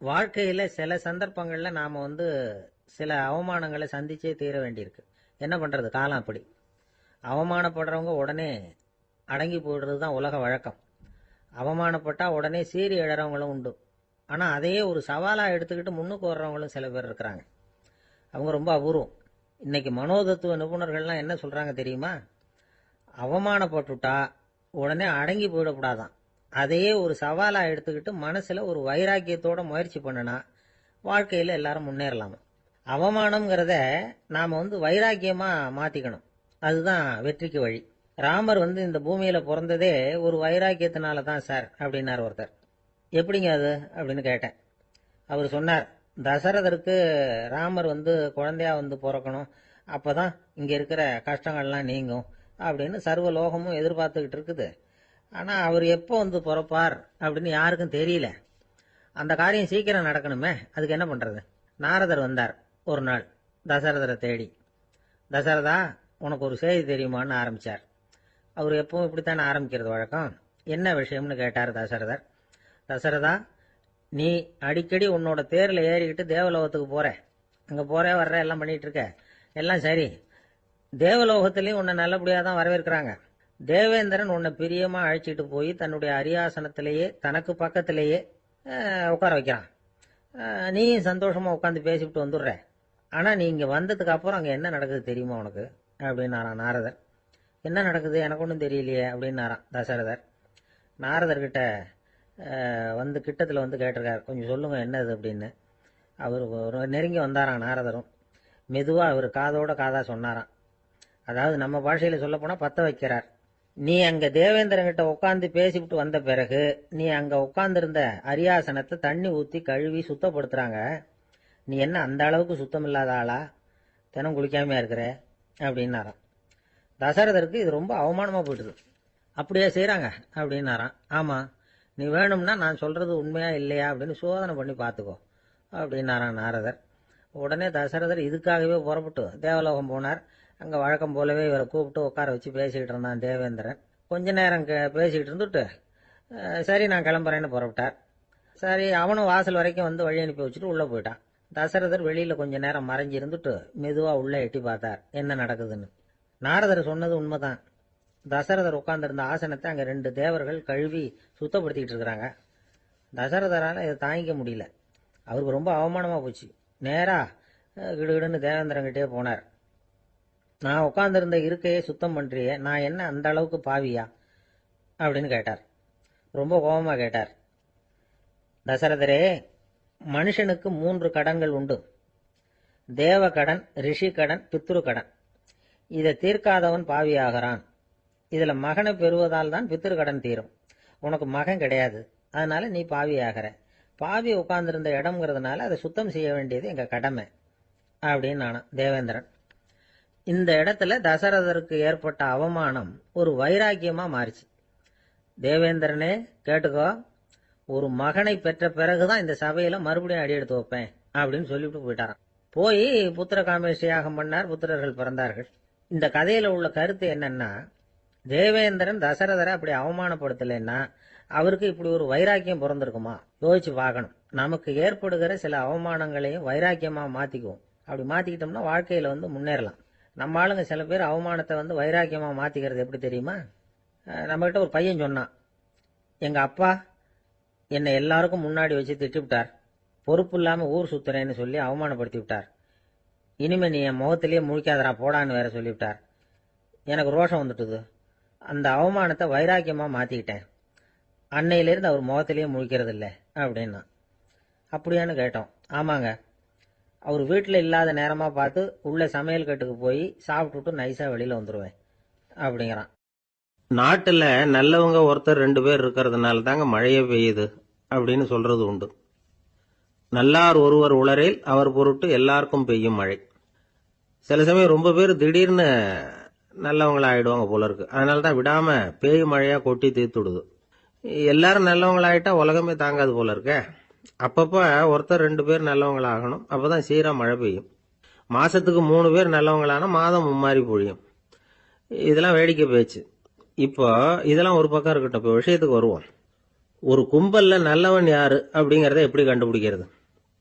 வாழ்க்கையில சில சந்தர்ப்பங்கள்ல நாம சில அவமானங்களை சந்திச்சே தீர வேண்டியிருக்கு. என்ன பண்றது, காலம் அப்படி. அவமானப்படுறவங்க உடனே அடங்கி போயிடுறது தான் உலக வழக்கம். அவமானப்பட்டா உடனே சீறி எழறவங்களும் உண்டு. ஆனா அதையே ஒரு சவாலா எடுத்துக்கிட்டு முன்னுக்கு வர்றவங்களும் சில பேர் இருக்கிறாங்க. அவங்க ரொம்ப அபூர்வம். இன்னைக்கு மனோதத்துவ நிபுணர்கள்லாம் என்ன சொல்றாங்க தெரியுமா? அவமானப்பட்டுட்டா உடனே அடங்கி போயிடக்கூடாதான். அதையே ஒரு சவாலா எடுத்துக்கிட்டு மனசுல ஒரு வைராக்கியத்தோட முயற்சி பண்ணுனா வாழ்க்கையில எல்லாரும் முன்னேறலாமா. அவமானம்ங்கிறத நாம வைராக்கியமா மாத்திக்கணும். அதுதான் வெற்றிக்கு வழி. ராமர் இந்த பூமியில பிறந்ததே ஒரு வைராக்கியத்தினால தான் சார் அப்படின்னார் ஒருத்தர். எப்படிங்க அது அப்படின்னு கேட்டேன். அவர் சொன்னார், தசரதருக்கு ராமர் குழந்தையா பிறக்கணும், அப்பதான் இங்க இருக்கிற கஷ்டங்கள்லாம் நீங்கும் அப்படின்னு சர்வ லோகமும் எதிர்பார்த்துக்கிட்டு இருக்குது. ஆனா அவர் எப்போ பிறப்பார் அப்படின்னு யாருக்கும் தெரியல. அந்த காரியம் சீக்கிரம் நடக்கணுமே, அதுக்கு என்ன பண்றது? நாரதர் வந்தார் ஒரு நாள் தசரதரை தேடி. தசரதா, உனக்கு ஒரு செய்தி தெரியுமான்னு ஆரம்பிச்சார். அவர் எப்பவும் இப்படித்தானே ஆரம்பிக்கிறது வழக்கம். என்ன விஷயம்னு கேட்டார் தசரதர். தசரதா, நீ அடிக்கடி உன்னோட தேர்ல ஏறிக்கிட்டு தேவலோகத்துக்கு போற, அங்க போற வர்ற எல்லாம் பண்ணிட்டு இருக்க, எல்லாம் சரி. தேவலோகத்திலையும் உன்னை நல்லபடியா தான் வரவேற்கிறாங்க. தேவேந்திரன் உன்னை பிரியமா அழைச்சிட்டு போய் தன்னுடைய அரியாசனத்திலேயே தனக்கு பக்கத்திலேயே உட்கார வைக்கிறான். நீயும் சந்தோஷமா உட்காந்து பேசிவிட்டு வந்துடுற. ஆனா நீ இங்க வந்ததுக்கு அப்புறம் அங்க என்ன நடக்குது தெரியுமா உனக்கு அப்படின்னாரான் நாரதர். என்ன நடக்குது எனக்கு ஒன்றும் தெரியலையே அப்படின்னாரான் தசரதர். நாரதர்கிட்ட கிட்டத்தில் கேட்டிருக்காரு, கொஞ்சம் சொல்லுங்க என்னது அப்படின்னு. அவர் நெருங்கி வந்தாராம் நாரதரும். மெதுவா அவர் காதோட காதா சொன்னாராம். அதாவது நம்ம பாஷையில சொல்ல போனா பத்த வைக்கிறார். நீ அங்க தேவேந்திரங்கிட்ட உட்காந்து பேசிவிட்டு வந்த பிறகு நீ அங்க உட்கார்ந்திருந்த அரியாசனத்தை தண்ணி ஊத்தி கழுவி சுத்தப்படுத்துறாங்க. நீ என்ன அந்த அளவுக்கு சுத்தம் இல்லாத ஆளா? தினம் குளிக்காமையா இருக்கிற அப்படின்னாராம். தசரதருக்கு இது ரொம்ப அவமானமா போயிடுது. அப்படியே செய்யறாங்க அப்படின்னாராம். ஆமா, நீ வேணும்னா நான் சொல்றது உண்மையா இல்லையா அப்படின்னு சோதனை பண்ணி பார்த்துக்கோ அப்படின்னாராம் நாரதர். உடனே தசரதர் இதுக்காகவே புறப்பட்டு தேவலோகம் போனார். அங்க வழக்கம் போலவே இவரை கூப்பிட்டு உட்கார வச்சு பேசிக்கிட்டு இருந்தான் தேவேந்திரன். கொஞ்ச நேரம் பேசிக்கிட்டு இருந்துட்டு சரி நான் கிளம்புறேன்னு புறப்பட்டார். சரி, அவனும் வாசல் வரைக்கும் வழி அனுப்பி வச்சுட்டு உள்ள போயிட்டான். தசரதர் வெளியில கொஞ்ச நேரம் மறைஞ்சு இருந்துட்டு மெதுவா உள்ள எட்டி பார்த்தார் என்ன நடக்குதுன்னு. நாரதர் சொன்னது உண்மைதான். தசரதர் உட்கார்ந்திருந்த ஆசனத்தை அங்க 2 தேவர்கள் கழுவி சுத்தப்படுத்திக்கிட்டு இருக்கிறாங்க. தசரதரால இதை தாங்கிக்க முடியல. அவருக்கு ரொம்ப அவமானமா போச்சு. நேரா கிடுகிடுன்னு தேவேந்திரங்கிட்டே போனார். நான் உட்கார்ந்திருந்த இருக்கையே சுத்தம் பண்றியே, நான் என்ன அந்த அளவுக்கு பாவியா அப்படின்னு கேட்டார். ரொம்ப கோபமா கேட்டார். தசரதரே, மனுஷனுக்கு 3 கடன்கள் உண்டு. தேவ கடன், ரிஷி கடன், பித்ரு கடன். இதை தீர்க்காதவன் பாவியாகிறான். இதுல மகனை பெறுவதால் தான் பித்ரு கடன் தீரும். உனக்கு மகன் கிடையாது, அதனால நீ பாவியாகிற. பாவி உட்கார்ந்திருந்த இடம்ங்கிறதுனால அதை சுத்தம் செய்ய வேண்டியது எங்க கடமை அப்படின்னு நானும் தேவேந்திரன். இந்த இடத்துல தசரதருக்கு ஏற்பட்ட அவமானம் ஒரு வைராக்கியமா மாறிச்சு. தேவேந்திரனே கேட்டுக்கோ, ஒரு மகனை பெற்ற பிறகுதான் இந்த சபையில மறுபடியும் அடி எடுத்து வைப்பேன் அப்படின்னு சொல்லிவிட்டு போயிட்டாராம். போய் புத்திர காமேஷ் யாகம் பண்ணார். புத்திரர்கள் பிறந்தார்கள். இந்த கதையில உள்ள கருத்து என்னன்னா, தேவேந்திரன் தசரதரை அப்படி அவமானப்படுத்தலைன்னா அவருக்கு இப்படி ஒரு வைராக்கியம் பிறந்திருக்குமா? யோசிச்சு பார்க்கணும். நமக்கு ஏற்படுகிற சில அவமானங்களையும் வைராக்கியமா மாத்திக்குவோம். அப்படி மாத்திக்கிட்டோம்னா வாழ்க்கையில முன்னேறலாம். நம்ம ஆளுங்க சில பேர் அவமானத்தை வைராக்கியமா மாத்திக்கிறது எப்படி தெரியுமா? நம்ம கிட்ட ஒரு பையன் சொன்னான், எங்க அப்பா என்னை எல்லாருக்கும் முன்னாடி வச்சு திட்டிவிட்டார், பொறுப்பு இல்லாம ஊர் சுத்துறேன்னு சொல்லி அவமானப்படுத்தி விட்டார். இனிமே நீ என் முகத்திலேயே முழிக்காதரா போடான்னு வேற சொல்லிவிட்டார். எனக்கு ரோஷம் வந்துட்டுது. அந்த அவமானத்தை வைராக்கியமா மாத்திக்கிட்டேன். அன்னையிலிருந்து அவர் முகத்திலேயே முழிக்கிறது இல்லை அப்படின்னா. அப்படியான்னு கேட்டோம். ஆமாங்க, அவர் வீட்டில் இல்லாத நேரமா பார்த்து உள்ள சமையல் கட்டுக்கு போய் சாப்பிட்டுட்டு நைஸா வெளியில வந்துருவேன் அப்படிங்கிறான். நாட்டுல நல்லவங்க ஒருத்தர் 2 பேர் இருக்கிறதுனால தாங்க மழையே பெய்யுது அப்படின்னு சொல்றது உண்டு. நல்லார் ஒருவர் உளரேல் அவர் பொருட்டு எல்லாருக்கும் பெய்யும் மழை. சில சமயம் ரொம்ப பேர் திடீர்னு நல்லவங்களா ஆயிடுவாங்க போல இருக்கு. அதனாலதான் விடாம பேய் மழையா கொட்டி தீர்த்துடுது. எல்லாரும் நல்லவங்களாயிட்டா உலகமே தாங்காது போல இருக்க. அப்பப்ப ஒருத்தர் 2 பேர் நல்லவங்களாகணும், அப்பதான் சீரா மழை பெய்யும். மாசத்துக்கு 3 பேர் நல்லவங்களானா மாதம் மும்மாரி பொழியும். இதெல்லாம் வேடிக்கை பேச்சு. இப்போ இதெல்லாம் ஒரு பக்கம் இருக்கட்டும். இப்போ விஷயத்துக்கு வருவோம். ஒரு கும்பல்ல நல்லவன் யாரு அப்படிங்கறத எப்படி கண்டுபிடிக்கிறது?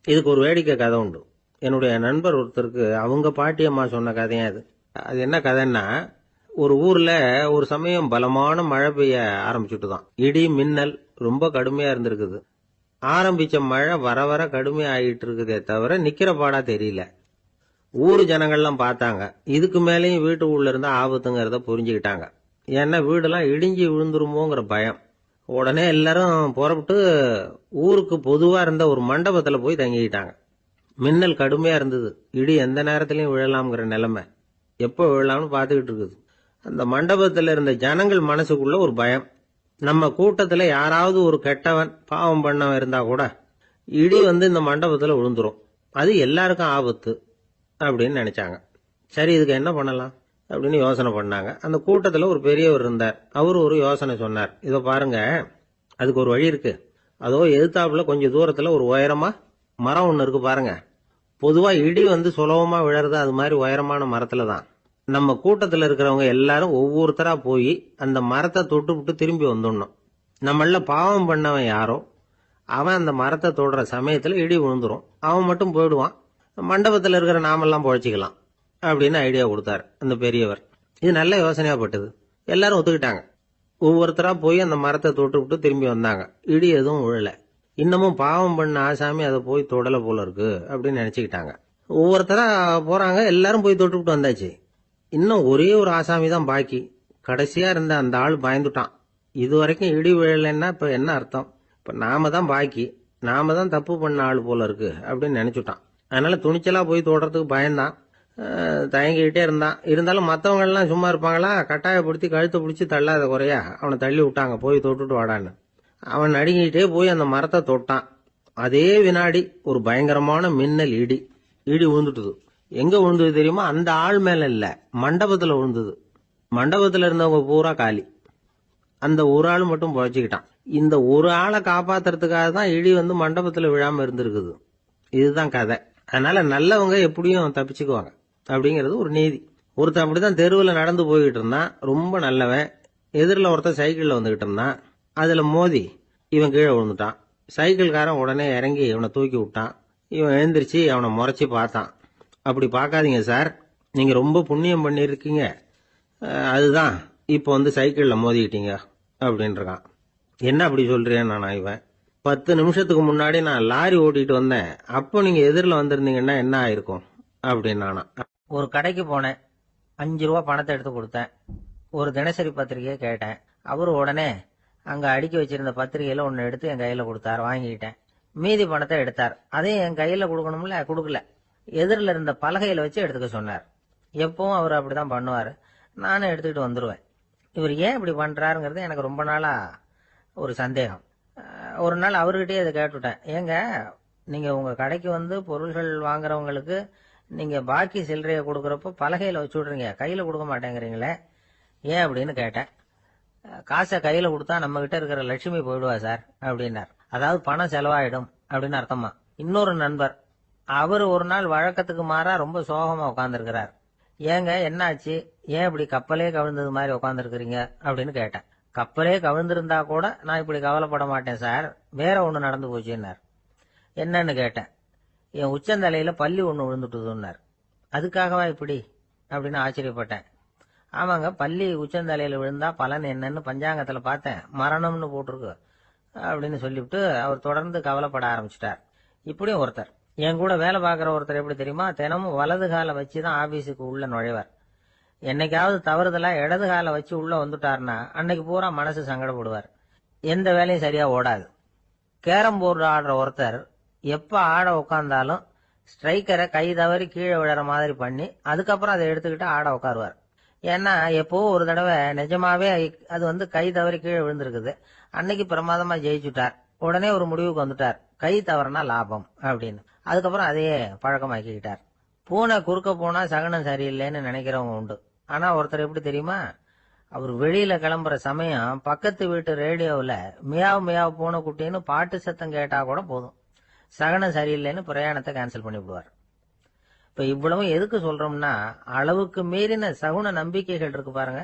இதுக்கு ஒரு வேடிக்கை கதை உண்டு. என்னுடைய நண்பர் ஒருத்தருக்கு அவங்க பாட்டியம்மா சொன்ன கதையா அது. அது என்ன கதைன்னா, ஒரு ஊர்ல ஒரு சமயம் பலமான மழை பெய்ய ஆரம்பிச்சுட்டுதான். இடி மின்னல் ரொம்ப கடுமையா இருந்திருக்குது. ஆரம்பிச்ச மழை வர வர கடுமையா ஆகிட்டு இருக்குதே தவிர நிக்கிற பாடா தெரியல. ஊர் ஜனங்கள்லாம் பார்த்தாங்க. இதுக்கு மேலேயும் வீட்டு உள்ள இருந்தா ஆபத்துங்கிறத புரிஞ்சுக்கிட்டாங்க. ஏன்னா வீடெல்லாம் இடிஞ்சு விழுந்துருமோங்கிற பயம். உடனே எல்லாரும் புறப்பட்டு ஊருக்கு பொதுவா இருந்த ஒரு மண்டபத்துல போய் தங்கிக்கிட்டாங்க. மின்னல் கடுமையா இருந்தது. இடி எந்த நேரத்திலையும் விழலாம்ங்கிற நிலைமை. எப்போ விழலாம்னு பார்த்துக்கிட்டு இருக்குது. அந்த மண்டபத்துல இருந்த ஜனங்கள் மனசுக்குள்ள ஒரு பயம். நம்ம கூட்டத்துல யாராவது ஒரு கெட்டவன் பாவம் பண்ணவன் இருந்தா கூட இடி இந்த மண்டபத்துல விழுந்துரும், அது எல்லாருக்கும் ஆபத்து அப்படின்னு நினைச்சாங்க. சரி, இதுக்கு என்ன பண்ணலாம் அப்படின்னு யோசனை பண்ணாங்க. அந்த கூட்டத்துல ஒரு பெரியவர் இருந்தார். அவரு ஒரு யோசனை சொன்னார். இதோ பாருங்க, அதுக்கு ஒரு வழி இருக்கு. அதோ எதிர்த்தாப்புல கொஞ்சம் தூரத்துல ஒரு உயரமா மரம் ஒண்ணு இருக்கு பாருங்க. பொதுவா இடி சுலபமா விழறது அது மாதிரி உயரமான மரத்துல தான். நம்ம கூட்டத்துல இருக்கிறவங்க எல்லாரும் ஒவ்வொருத்தரா போய் அந்த மரத்தை தொட்டு விட்டு திரும்பி வந்துடணும். நம்மள பாவம் பண்ணவன் யாரோ அவன் அந்த மரத்தை தொடுற சமயத்துல இடி விழுந்துரும், அவன் மட்டும் போயிடுவான், மண்டபத்துல இருக்கிற நாமெல்லாம் பொழைச்சிக்கலாம் அப்படின்னு ஐடியா கொடுத்தாரு அந்த பெரியவர். இது நல்ல யோசனையா பட்டது. எல்லாரும் ஒத்துக்கிட்டாங்க. ஒவ்வொருத்தரா போய் அந்த மரத்தை தொட்டு விட்டு திரும்பி வந்தாங்க. இடி எதுவும் விழல. இன்னமும் பாவம் பண்ண ஆசாமி அதை போய் தொடல போல இருக்கு அப்படின்னு நினைச்சுக்கிட்டாங்க. ஒவ்வொருத்தரா போறாங்க. எல்லாரும் போய் தொட்டு விட்டு வந்தாச்சு. இன்னும் ஒரே ஒரு ஆசாமி தான் பாக்கி. கடைசியா இருந்த அந்த ஆள் பயந்துட்டான். இது வரைக்கும் இடி விழலைன்னா இப்ப என்ன அர்த்தம்? இப்ப நாம தான் பாக்கி, நாம தான் தப்பு பண்ண ஆள் போல இருக்கு அப்படின்னு நினைச்சுட்டான். அதனால துணிச்சலா போய் தொடுறதுக்கு பயந்தான். தயங்கிக்கிட்டே இருந்தான். இருந்தாலும் மற்றவங்க எல்லாம் சும்மா இருப்பாங்களா? கட்டாயப்படுத்தி கழுத்தை பிடிச்சி தள்ளாத குறையா அவனை தள்ளி விட்டாங்க, போய் தொட்டுட்டு வாடான்னு. அவன் நடுங்கிட்டே போய் அந்த மரத்தை தொட்டான். அதே வினாடி ஒரு பயங்கரமான மின்னல் இடி விழுந்துட்டுது. எங்க விழுந்தது தெரியுமா? அந்த ஆள் மேல இல்ல, மண்டபத்துல விழுந்தது. மண்டபத்துல இருந்தவங்க பூரா காலி. அந்த ஒரு ஆள் மட்டும் பொழைச்சிக்கிட்டான். இந்த ஒரு ஆளை காப்பாத்துறதுக்காக தான் இடி மண்டபத்துல விழாம இருந்திருக்குது. இதுதான் கதை. அதனால நல்லவங்க எப்படியும் தப்பிச்சுக்குவாங்க அப்படிங்கிறது ஒரு நீதி. ஒருத்தன் அப்படிதான் தெருவில் நடந்து போய்கிட்டு இருந்தான், ரொம்ப நல்லவன். எதிரில் ஒருத்தன் சைக்கிள்ல வந்துகிட்டு இருந்தான். அதுல மோதி இவன் கீழே விழுந்துட்டான். சைக்கிள்காரன் உடனே இறங்கி இவனை தூக்கி விட்டான். இவன் எழுந்திரிச்சு அவனை முறைச்சி பார்த்தான். அப்படி பார்க்காதீங்க சார், நீங்க ரொம்ப புண்ணியம் பண்ணிருக்கீங்க, அதுதான் இப்போ சைக்கிள்ல மோதிக்கிட்டீங்க அப்படின்றான். என்ன அப்படி சொல்றேன் நானா? இவன் 10 நிமிஷத்துக்கு முன்னாடி நான் லாரி ஓட்டிட்டு வந்தேன், அப்போ நீங்க எதிரில் வந்திருந்தீங்கன்னா என்ன ஆயிருக்கும் அப்படின்னு. ஒரு கடைக்கு போனேன், 5 ரூபா பணத்தை எடுத்து கொடுத்தேன். ஒரு தினசரி பத்திரிகையை கேட்டேன். அவரு உடனே அங்க அடுக்கி வச்சிருந்த பத்திரிகையில ஒன்னு எடுத்து என் கையில கொடுத்தார், வாங்கிக்கிட்டேன். மீதி பணத்தை எடுத்தார், அதையும் என் கையில கொடுக்கணும்ல, கொடுக்கல. எதிரில் இருந்த பலகையில வச்சு எடுத்துக்க சொன்னார். எப்பவும் அவர் அப்படிதான் பண்ணுவாரு. நானும் எடுத்துக்கிட்டு வந்துருவேன். இவர் ஏன் இப்படி பண்றாருங்கிறது எனக்கு ரொம்ப நாளா ஒரு சந்தேகம். ஒரு நாள் அவர்கிட்டயே அதை கேட்டுட்டேன். ஏங்க, நீங்க உங்க கடைக்கு பொருள்கள் வாங்குறவங்களுக்கு நீங்க பாக்கி சில்லறைய கொடுக்கறப்ப பலகையில வச்சு விடுறீங்க, கையில கொடுக்க மாட்டேங்கிறீங்களே, ஏன் அப்படின்னு கேட்டேன். காசை கையில கொடுத்தா நம்ம கிட்ட இருக்கிற லட்சுமி போயிடுவா சார் அப்படின்னார். அதாவது பணம் செலவாயிடும் அப்படின்னு அர்த்தமா. இன்னொரு நண்பர், அவரு ஒரு நாள் வழக்கத்துக்கு மாறா ரொம்ப சோகமா உட்கார்ந்துருக்கிறார். ஏங்க என்னாச்சு, ஏன் இப்படி கப்பலே கவிழ்ந்தது மாதிரி உட்கார்ந்துருக்கிறீங்க அப்படின்னு கேட்டேன். கப்பலே கவிழ்ந்திருந்தா கூட நான் இப்படி கவலைப்பட மாட்டேன் சார், வேற ஒண்ணு நடந்து போச்சுன்னார். என்னன்னு கேட்டேன். என் உச்சந்தலையில பல்லி ஒண்ணு விழுந்துட்டுதுன்னார். அதுக்காகவா இப்படி அப்படின்னு ஆச்சரியப்பட்டேன். ஆமாங்க, பல்லி உச்சந்தலையில விழுந்தா பலன் என்னன்னு பஞ்சாங்கத்துல பார்த்தேன், மரணம்னு போட்டிருக்கு அப்படின்னு சொல்லிவிட்டு அவர் தொடர்ந்து கவலைப்பட ஆரம்பிச்சிட்டார். இப்படியும் ஒருத்தர், என் கூட வேலை பார்க்குற ஒருத்தர் எப்படி தெரியுமா, தினமும் வலது காலை வச்சுதான் ஆபீஸுக்கு உள்ள நுழைவார். என்னைக்காவது தவறுதலா இடது காலை வச்சு உள்ள வந்துட்டாருன்னா அன்னைக்கு பூரா மனசு சங்கடப்படுவார், எந்த வேலையும் சரியா ஓடாது. கேரம் போர்டு ஆடுற ஒருத்தர் எப்ப ஆட உட்கார்ந்தாலும் ஸ்ட்ரைக்கரை கை தவறி கீழே விழற மாதிரி பண்ணி அதுக்கப்புறம் அதை எடுத்துக்கிட்டு ஆட உட்காருவார். ஏன்னா எப்போ ஒரு தடவை நிஜமாவே அது கை தவறி கீழே விழுந்திருக்குது. அன்னைக்கு பிரமாதமா ஜெயிச்சுட்டார். உடனே ஒரு முடிவுக்கு வந்துட்டார், கை தவறுனா லாபம் அப்படின்னு. அதுக்கப்புறம் அதையே பழக்கமாக்கிக்கிட்டார். பூனை குறுக்க போனா சகனம் சரியில்லைன்னு நினைக்கிறவங்க உண்டு. ஆனா ஒருத்தர் எப்படி தெரியுமா, அவர் வெளியில கிளம்புற சமயம் பக்கத்து வீட்டு ரேடியோவில் மியாவ் மியாவ் பூனை குட்டின்னு பாட்டு சத்தம் கேட்டா கூட போதும், சகனம் சரியில்லைன்னு பிரயாணத்தை கேன்சல் பண்ணி விடுவார். இப்ப இவ்வளவு எதுக்கு சொல்றோம்னா, அளவுக்கு மீறின சகுன நம்பிக்கைகள் இருக்கு பாருங்க,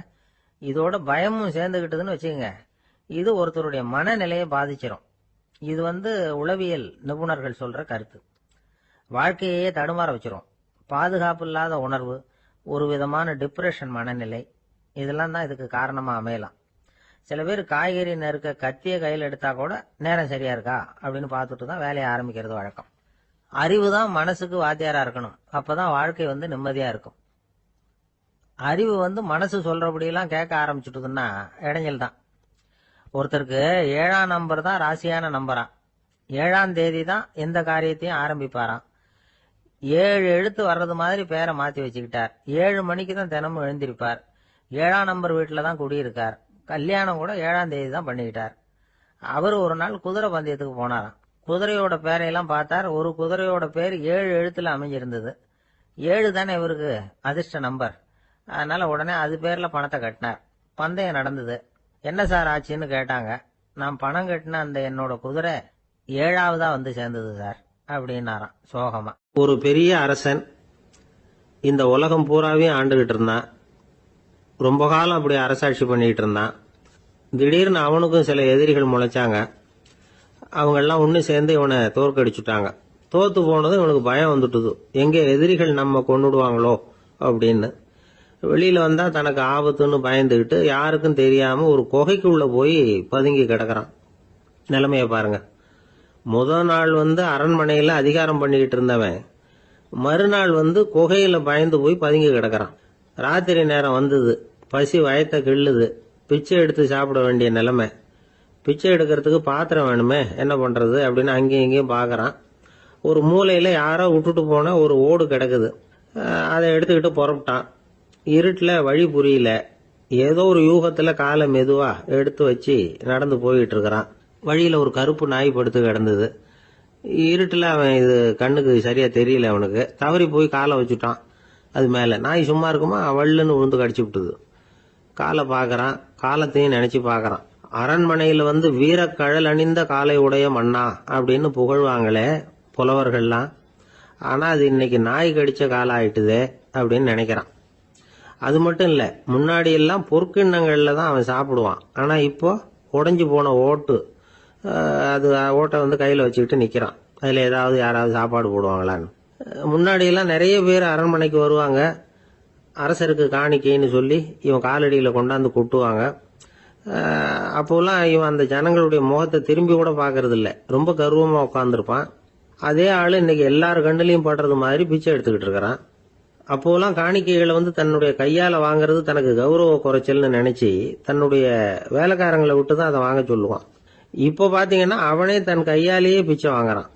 இதோட பயமும் சேர்ந்துகிட்டதுன்னு வச்சுக்கோங்க, இது ஒருத்தருடைய மனநிலையை பாதிச்சிடும். இது உளவியல் நிபுணர்கள் சொல்ற கருத்து. வாழ்க்கையே தடுமாற வச்சிரும். பாதுகாப்பு இல்லாத உணர்வு, ஒரு விதமான டிப்ரெஷன் மனநிலை, இதெல்லாம் தான் இதுக்கு காரணமா அமையலாம். சில பேர் காய்கறி நறுக்க கத்திய கையில் எடுத்தா கூட நேரம் சரியா இருக்கா அப்படின்னு பார்த்துட்டு தான் வேலையை ஆரம்பிக்கிறது வழக்கம். அறிவு தான் மனசுக்கு வாத்தியாரா இருக்கணும். அப்பதான் வாழ்க்கை நிம்மதியா இருக்கும். அறிவு மனசு சொல்றபடியெல்லாம் கேட்க ஆரம்பிச்சுட்டுதுன்னா இடைஞ்சல் தான். ஒருத்தருக்கு 7ஆம் நம்பர் தான் ராசியான நம்பராம். 7ஆம் தேதி தான் எந்த காரியத்தையும் ஆரம்பிப்பாராம். 7 எழுத்து வர்றது மாதிரி பேரை மாத்தி வச்சுக்கிட்டார். 7 மணிக்கு தான் தினமும் எழுந்திருப்பார். 7ஆம் நம்பர் வீட்டுல தான் குடியிருக்கார். கல்யாணம் கூட 7ஆம் தேதி தான் பண்ணிக்கிட்டார். அவர் ஒரு நாள் குதிரை பந்தயத்துக்கு போனாராம். குதிரையோட பேரையெல்லாம் பார்த்தார். ஒரு குதிரையோட பேர் 7 எழுத்துல அமைஞ்சிருந்தது. 7 தானே இவருக்கு அதிர்ஷ்ட நம்பர். அதனால உடனே அது பேர்ல பணத்தை கட்டினார். பந்தயம் நடந்தது. என்ன சார் ஆச்சுன்னு கேட்டாங்க. நான் பணம் கட்டின அந்த என்னோட குதிரை 7ஆவதா சேர்ந்தது சார் அப்படின்னாராம் சோகமா. ஒரு பெரிய அரசன் இந்த உலகம் பூராவையும் ஆண்டுகிட்டு இருந்தான். ரொம்ப காலம் அப்படி அரசாட்சி பண்ணிட்டு இருந்தான். திடீர்னு அவனுக்கும் சில எதிரிகள் முளைச்சாங்க. அவங்கெல்லாம் ஒன்று சேர்ந்து இவனை தோற்கடிச்சுட்டாங்க. தோத்து போனதும் இவனுக்கு பயம் வந்துட்டுது. எங்கே எதிரிகள் நம்ம கொண்டுடுவாங்களோ அப்படின்னு. வெளியில வந்தா தனக்கு ஆபத்துன்னு பயந்துகிட்டு யாருக்கும் தெரியாம ஒரு குகைக்குள்ள போய் பதுங்கி கிடக்குறான். நிலைமைய பாருங்க. முதல் நாள் அரண்மனையில அதிகாரம் பண்ணிக்கிட்டு இருந்தவன் மறுநாள் குகையில பயந்து போய் பதுங்கி கிடக்குறான். ராத்திரி நேரம் வந்தது. பசி வயத்தை கிள்ளுது. பிச்சை எடுத்து சாப்பிட வேண்டிய நிலைமை. பிச்சை எடுக்கிறதுக்கு பாத்திரம் வேணுமே, என்ன பண்றது அப்படின்னு அங்கேயும் இங்கேயும் பாக்குறான். ஒரு மூலையில யாரோ விட்டுட்டு போன ஒரு ஓடு கிடக்குது. அதை எடுத்துக்கிட்டு புறப்பட்டான். இருட்டுல வழி புரியல. ஏதோ ஒரு யூகத்துல காலை மெதுவா எடுத்து வச்சு நடந்து போயிட்டு இருக்கிறான். வழியில ஒரு கருப்பு நாய் படுத்து கிடந்தது. இருட்டுல அவன் இது கண்ணுக்கு சரியா தெரியல. அவனுக்கு தவறி போய் காலை வச்சுட்டான். அது மேல நாய் சும்மா இருக்குமா, வள்ளுன்னு விழுந்து கடிச்சு விட்டுது. காலை பாக்குறான். காலத்தையும் நினைச்சு பாக்குறான். அரண்மனையில வீரக்கழல் அணிந்த காலை உடைய மன்னா அப்படின்னு புகழ்வாங்களே புலவர்கள்லாம். ஆனா அது இன்னைக்கு நாய் கடிச்ச காலம் ஆயிட்டுதே அப்படின்னு நினைக்கிறான். அது மட்டும் இல்ல, முன்னாடி எல்லாம் பொற்கிண்ணங்கள்ல தான் அவன் சாப்பிடுவான். ஆனா இப்போ உடைஞ்சு போன ஓட்டு, அது ஓட்டை கையில வச்சுக்கிட்டு நிக்கிறான். அதுல ஏதாவது யாராவது சாப்பாடு போடுவாங்களான்னு. முன்னாடி எல்லாம் நிறைய பேர் அரண்மனைக்கு வருவாங்க. அரசருக்கு காணிக்கைன்னு சொல்லி இவன் காலடியில கொண்டாந்து கொட்டுவாங்க. அப்போலாம் இவன் அந்த ஜனங்களுடைய முகத்தை திரும்பி கூட பாக்குறது இல்ல. ரொம்ப கர்வமா உட்காந்துருப்பான். அதே ஆளு இன்னைக்கு எல்லாரு கண்ணுலயும் படுறது மாதிரி பிச்சை எடுத்துக்கிட்டு இருக்கிறான். அப்போலாம் காணிக்கைகளை தன்னுடைய கையால வாங்குறது தனக்கு கௌரவ குறைச்சல்னு நினைச்சு தன்னுடைய வேலைக்காரங்களை விட்டு தான் அதை வாங்க சொல்லுவான். இப்போ பாத்தீங்கன்னா அவனே தன் கையாலேயே பிச்சை வாங்குறான்.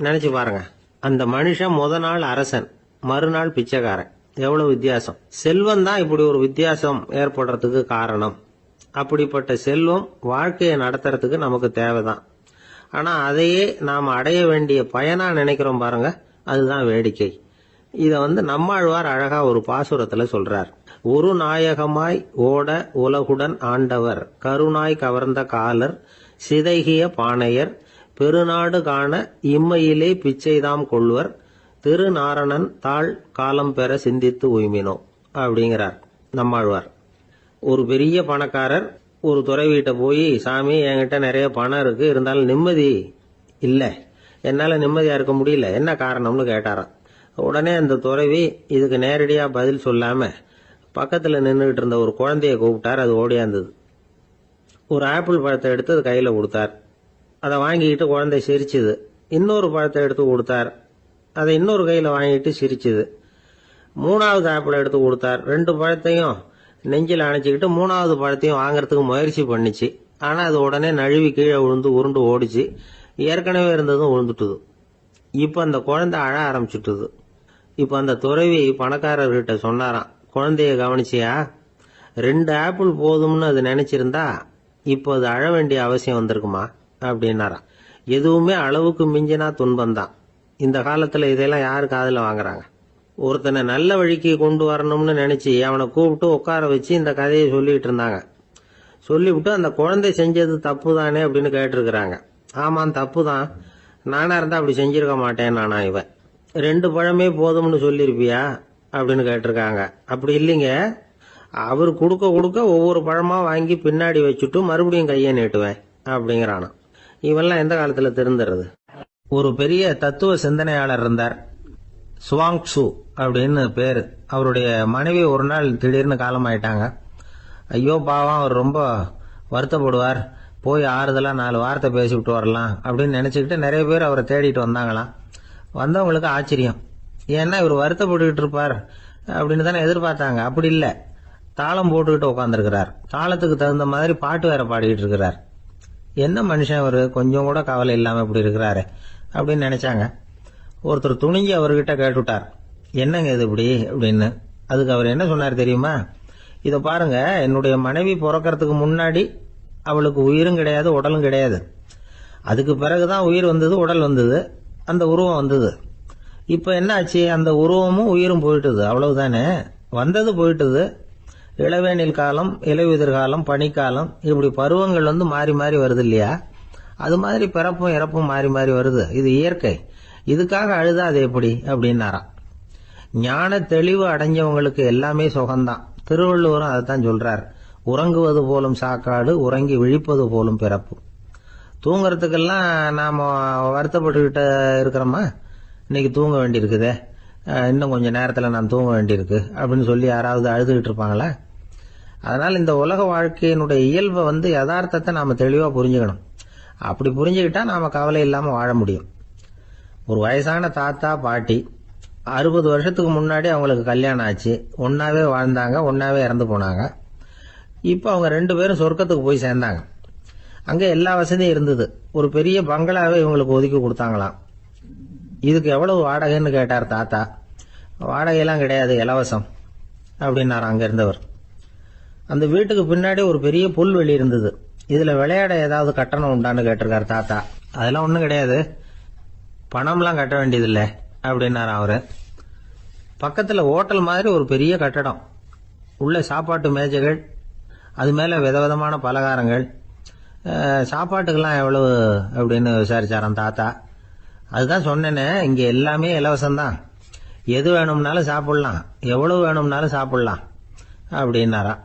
நினைச்சு பாருங்க. அந்த மனுஷன் முத நாள் அரசன், மறுநாள் பிச்சைக்காரன். எவ்வளவு வித்தியாசம். செல்வம் தான் இப்படி ஒரு வித்தியாசம் ஏற்படுறதுக்கு காரணம். அப்படிப்பட்ட செல்வம் வாழ்க்கையை நடத்துறதுக்கு நமக்கு தேவைதான். ஆனா அதையே நாம அடைய வேண்டிய பயனா நினைக்கிறோம் பாருங்க, அதுதான் வேடிக்கை. இத நம்மாழ்வார் அழகா ஒரு பாசுரத்துல சொல்றார். ஒரு நாயகமாய் ஓட உலகுடன் ஆண்டவர், கருணாய் கவர்ந்த காலர், சிதைகிய பானையர், பெருநாடு காண இம்மையிலே பிச்சைதாம் கொள்வர், திருநாரணன் தாழ் காலம் பெற சிந்தித்து உய்மினோ அப்படிங்கிறார் நம்மாழ்வார். ஒரு பெரிய பணக்காரர் ஒரு துறவிகிட்ட போய், சாமி என்கிட்ட நிறைய பணம் இருக்கு, இருந்தாலும் நிம்மதி இல்ல, என்னால நிம்மதியா இருக்க முடியல, என்ன காரணம்னு கேட்டாராம். உடனே அந்த துறவி இதுக்கு நேரடியா பதில் சொல்லாம பக்கத்துல நின்றுகிட்டு இருந்த ஒரு குழந்தைய கூப்பிட்டார். அது ஓடியாந்தது. ஒரு ஆப்பிள் பழத்தை எடுத்து அது கையில கொடுத்தார். அதை வாங்கிக்கிட்டு குழந்தை சிரிச்சுது. இன்னொரு பழத்தை எடுத்து கொடுத்தார். அதை இன்னொரு கையில வாங்கிட்டு சிரிச்சுது. 3வது ஆப்பிள் எடுத்து கொடுத்தார். 2 பழத்தையும் நெஞ்சில் அணைச்சிக்கிட்டு 3வது பழத்தையும் வாங்கறதுக்கு முயற்சி பண்ணிச்சு. ஆனா அது உடனே நழுவி கீழே விழுந்து உருண்டு ஓடிச்சு. ஏற்கனவே இருந்ததும் விழுந்துட்டுது. இப்ப அந்த குழந்தை அழ ஆரம்பிச்சுட்டுது. இப்ப அந்த துறவி பணக்காரர்கிட்ட சொன்னாராம், குழந்தைய கவனிச்சியா, 2 ஆப்பிள் போதும்னு அது நினைச்சிருந்தா இப்போ அது அழ வேண்டிய அவசியம் வந்திருக்குமா அப்படின்னாராம். எதுவுமே அளவுக்கு மிஞ்சினா துன்பம்தான். இந்த காலத்துல இதெல்லாம் யாரு காதுல வாங்குறாங்க? ஒருத்தனை நல்ல வழிக்கு கொண்டு வரணும்னு நினைச்சு அவனை கூப்பிட்டு உட்கார வச்சு இந்த கதையை சொல்லிட்டு இருந்தாங்க. சொல்லிவிட்டு அந்த குழந்தை செஞ்சது தப்பு தானே அப்படின்னு கேட்டிருக்கிறாங்க. ஆமாம், தப்பு தான், நானா இருந்தா அப்படி செஞ்சிருக்க மாட்டேன் நானா இவன். 2 பழமே போதும்னு சொல்லிருப்பியா அப்படின்னு கேட்டிருக்காங்க. அப்படி இல்லைங்க, அவர் கொடுக்க கொடுக்க ஒவ்வொரு பழமா வாங்கி பின்னாடி வச்சுட்டு மறுபடியும் கையை நீட்டுவேன் அப்படிங்கிறானா. இவெல்லாம் எந்த காலத்துல திருந்துறது? ஒரு பெரிய தத்துவ சிந்தனையாளர் இருந்தார், சுவாங்சு அப்படின்னு பேரு. அவருடைய மனைவி ஒரு நாள் திடீர்னு காலமாயிட்டாங்க. ஐயோ பாவம், அவர் ரொம்ப வருத்தப்படுவார், போய் ஆறுதலா 4 வார்த்தை பேசிவிட்டு வரலாம் அப்படின்னு நினைச்சுக்கிட்டு நிறைய பேர் அவரை தேடிட்டு வந்தாங்களாம். வந்தவங்களுக்கு ஆச்சரியம், ஏன்னா இவர் வருத்தப்பட்டுக்கிட்டு இருப்பார் அப்படின்னு தானே எதிர்பார்த்தாங்க. அப்படி இல்லை, தாளம் போட்டுக்கிட்டு உட்காந்துருக்கிறார், தாளத்துக்கு தகுந்த மாதிரி பாட்டு வேற பாடிக்கிட்டு இருக்கிறார். என்ன மனுஷன் அவரு, கொஞ்சம் கூட கவலை இல்லாம இப்படி இருக்கிறாரு அப்படின்னு நினைச்சாங்க. ஒருத்தர் துணிஞ்சு அவர்கிட்ட கேட்டுட்டார், என்னங்க இது இப்படி அப்படின்னு. அதுக்கு அவர் என்ன சொன்னார் தெரியுமா? இதை பாருங்க, என்னுடைய மனைவி பிறக்கிறதுக்கு முன்னாடி அவளுக்கு உயிரும் கிடையாது, உடலும் கிடையாது. அதுக்கு பிறகுதான் உயிர் வந்தது, உடல் வந்தது, அந்த உருவம் வந்தது. இப்ப என்ன ஆச்சு? அந்த உருவமும் உயிரும் போயிட்டுது, அவ்வளவுதானே. வந்தது போயிட்டுது. இளவேனில் காலம், இலையுதிர் காலம், பனிக்காலம், இப்படி பருவங்கள் மாறி மாறி வருது இல்லையா? அது மாதிரி பிறப்பும் இறப்பும் மாறி மாறி வருது. இது இயற்கை. இதுக்காக அழுதா அது எப்படி அப்படின்னாராம். ஞான தெளிவு அடைஞ்சவங்களுக்கு எல்லாமே சுகம்தான். திருவள்ளுவரும் அதைத்தான் சொல்றார், உறங்குவது போலும் சாக்காடு, உறங்கி விழிப்பது போலும் பிறப்பு. தூங்கறதுக்கெல்லாம் நாம வருத்தப்பட்டுக்கிட்ட இருக்கிறோமா? இன்னைக்கு தூங்க வேண்டியிருக்குதே, இன்னும் கொஞ்சம் நேரத்தில் நான் தூங்க வேண்டியிருக்கு அப்படின்னு சொல்லி யாராவது அழுதுகிட்டு இருப்பாங்களா? அதனால் இந்த உலக வாழ்க்கையினுடைய இயல்பை யதார்த்தத்தை நாம தெளிவாக புரிஞ்சுக்கணும். அப்படி புரிஞ்சுக்கிட்டா நாம கவலை இல்லாமல் வாழ முடியும். ஒரு வயசான தாத்தா பாட்டி 60 வருஷத்துக்கு முன்னாடி அவங்களுக்கு கல்யாணம் ஆச்சு, ஒன்னாவே வாழ்ந்தாங்க, ஒன்னாவே இறந்து போனாங்க. இப்போ அவங்க 2 பேரும் சொர்க்கத்துக்கு போய் சேர்ந்தாங்க. அங்கே எல்லா வசதியும் இருந்தது. ஒரு பெரிய பங்களாவே இவங்களுக்கு ஒதுக்கி கொடுத்தாங்களாம். இதுக்கு எவ்வளவு வாடகைன்னு கேட்டார் தாத்தா. வாடகையெல்லாம் கிடையாது, இலவசம் அப்படின்னார் அங்க இருந்தவர். அந்த வீட்டுக்கு பின்னாடி ஒரு பெரிய புல்வெளி இருந்தது. இதுல விளையாட ஏதாவது கட்டணம் உண்டான்னு கேட்டிருக்காரு தாத்தா. அதெல்லாம் ஒன்றும் கிடையாது, பணம்லாம் கட்ட வேண்டியதில்லை அப்படின்னாரு அவரு. பக்கத்துல ஹோட்டல் மாதிரி ஒரு பெரிய கட்டடம், உள்ள சாப்பாட்டு மேஜைகள், அது மேல விதவிதமான பலகாரங்கள். சாப்பாட்டுக்கெல்லாம் எவ்வளவு அப்படின்னு விசாரிச்சாராம் தாத்தா. அதுதான் சொன்னேனே, இங்க எல்லாமே இலவசம்தான், எது வேணும்னாலும் சாப்பிடலாம், எவ்வளவு வேணும்னாலும் சாப்பிடலாம் அப்படின்னாராம்.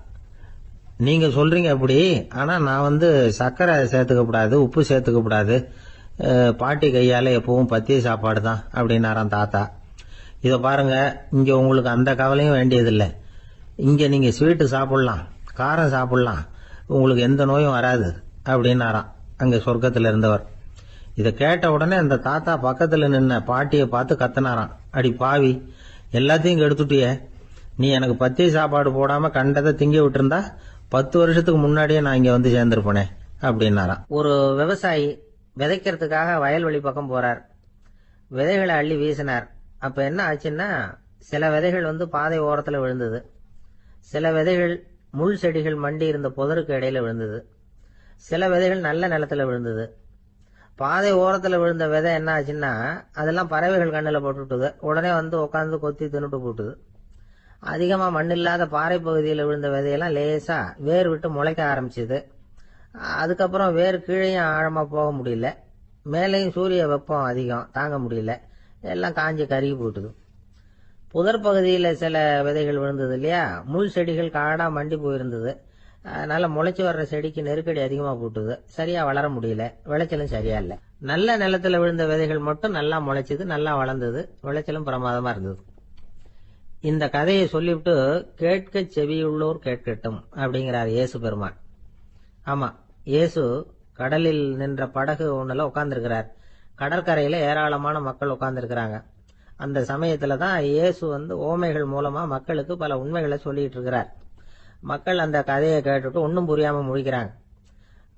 நீங்க சொல்றீங்க அப்படி, ஆனா நான் சர்க்கரை சேர்த்துக்க கூடாது, உப்பு சேர்த்துக்க கூடாது, பாட்டி கையால எப்பவும் பத்திய சாப்பாடு தான் அப்படின்னாராம் தாத்தா. இதை பாருங்க, இங்க உங்களுக்கு அந்த கவலையும் வேண்டியதில்லை. இங்க நீங்க ஸ்வீட்டு சாப்பிடலாம், காரம் சாப்பிடலாம், உங்களுக்கு எந்த நோயும் வராது அப்படின்னாராம் அங்க சொர்க்கத்துல இருந்தவர். இதை கேட்ட உடனே அந்த தாத்தா பக்கத்துல நின்ன பாட்டியை பார்த்து கத்தினாராம், அடி பாவி, எல்லாத்தையும் கெடுத்துட்டியே, நீ எனக்கு பத்திய சாப்பாடு போடாம கண்டதை திங்க விட்டுருந்தா 10 வருஷத்துக்கு முன்னாடியே நான் இங்க சேர்ந்திருப்பேனே அப்படின்னாராம். ஒரு விவசாயி விதைக்கிறதுக்காக வயல்வெளி பக்கம் போறார். விதைகளை அள்ளி வீசினார். அப்ப என்ன ஆச்சுன்னா, சில விதைகள் பாதை ஓரத்துல விழுந்தது, சில விதைகள் முள் செடிகள் மண்டி இருந்த புதருக்கு இடையில விழுந்தது, சில விதைகள் நல்ல நிலத்துல விழுந்தது. பாதை ஓரத்துல விழுந்த விதை என்ன ஆச்சுன்னா, அதெல்லாம் பறவைகள் கண்ணில் போட்டுட்டுது, உடனே உட்காந்து கொத்தி தின்னுட்டு போட்டுது. அதிகமா மண் இல்லாத பாறை பகுதியில் விழுந்த விதையெல்லாம் லேசா வேர் விட்டு முளைக்க ஆரம்பிச்சுது. அதுக்கப்புறம் வேர் கீழேயும் ஆழமா போக முடியல, மேலேயும் சூரிய வெப்பம் அதிகம் தாங்க முடியல, எல்லாம் காஞ்சி கருகி போட்டுது. புதர் பகுதியில் சில விதைகள் விழுந்தது இல்லையா, முள் செடிகள் காடா மண்டி போயிருந்தது. அதனால முளைச்சு வர்ற செடிக்கு நெருக்கடி அதிகமா போட்டுது, சரியா வளர முடியல, விளைச்சலும் சரியா இல்ல. நல்ல நிலத்துல விழுந்த விதைகள் மட்டும் நல்லா முளைச்சது, நல்லா வளர்ந்தது, விளைச்சலும் பிரமாதமா இருந்தது. இந்த கதையை சொல்லிவிட்டு கேட்க செவியுள்ளோர் கேட்கட்டும் அப்படிங்கிறார் இயேசு பெருமான். ஆமா, இயேசு கடலில் நின்ற படகு ஒண்ணுல உட்கார்ந்துருக்கிறார். கடற்கரையில ஏராளமான மக்கள் உட்கார்ந்துருக்கிறாங்க. அந்த சமயத்துலதான் இயேசு ஓமைகள் மூலமா மக்களுக்கு பல உண்மைகளை சொல்லிட்டு இருக்கிறார். மக்கள் அந்த கதையை கேட்டுட்டு ஒன்னும் புரியாம முழிக்கிறாங்க.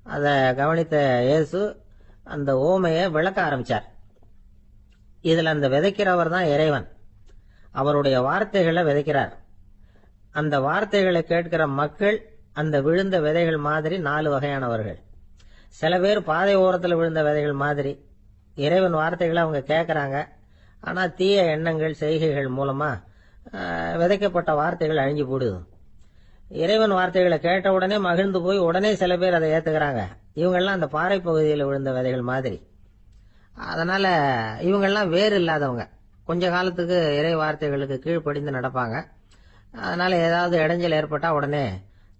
அத கவனித்த இயேசு அந்த ஓமையை விளக்க ஆரம்பிச்சார். இதுல அந்த விதைக்கிறவர் தான் இறைவன். அவருடைய வார்த்தைகளை விதைக்கிறார். அந்த வார்த்தைகளை கேட்கிற மக்கள் அந்த விழுந்த விதைகள் மாதிரி 4 வகையானவர்கள். சில பேர் பாதை ஓரத்தில் விழுந்த விதைகள் மாதிரி, இறைவன் வார்த்தைகளை அவங்க கேட்கறாங்க, ஆனா தீய எண்ணங்கள் செய்கைகள் மூலமா விதைக்கப்பட்ட வார்த்தைகள் அழிஞ்சு போடுது. இறைவன் வார்த்தைகளை கேட்ட உடனே மகிழ்ந்து போய் உடனே சில பேர் அதை ஏத்துக்கிறாங்க. இவங்கெல்லாம் அந்த பாறை பகுதியில் விழுந்த விதைகள் மாதிரி. அதனால இவங்கெல்லாம் வேறு இல்லாதவங்க, கொஞ்ச காலத்துக்கு இறை வார்த்தைகளுக்கு கீழ்ப்படிந்து நடப்பாங்க, அதனால ஏதாவது இடைஞ்சல் ஏற்பட்டா உடனே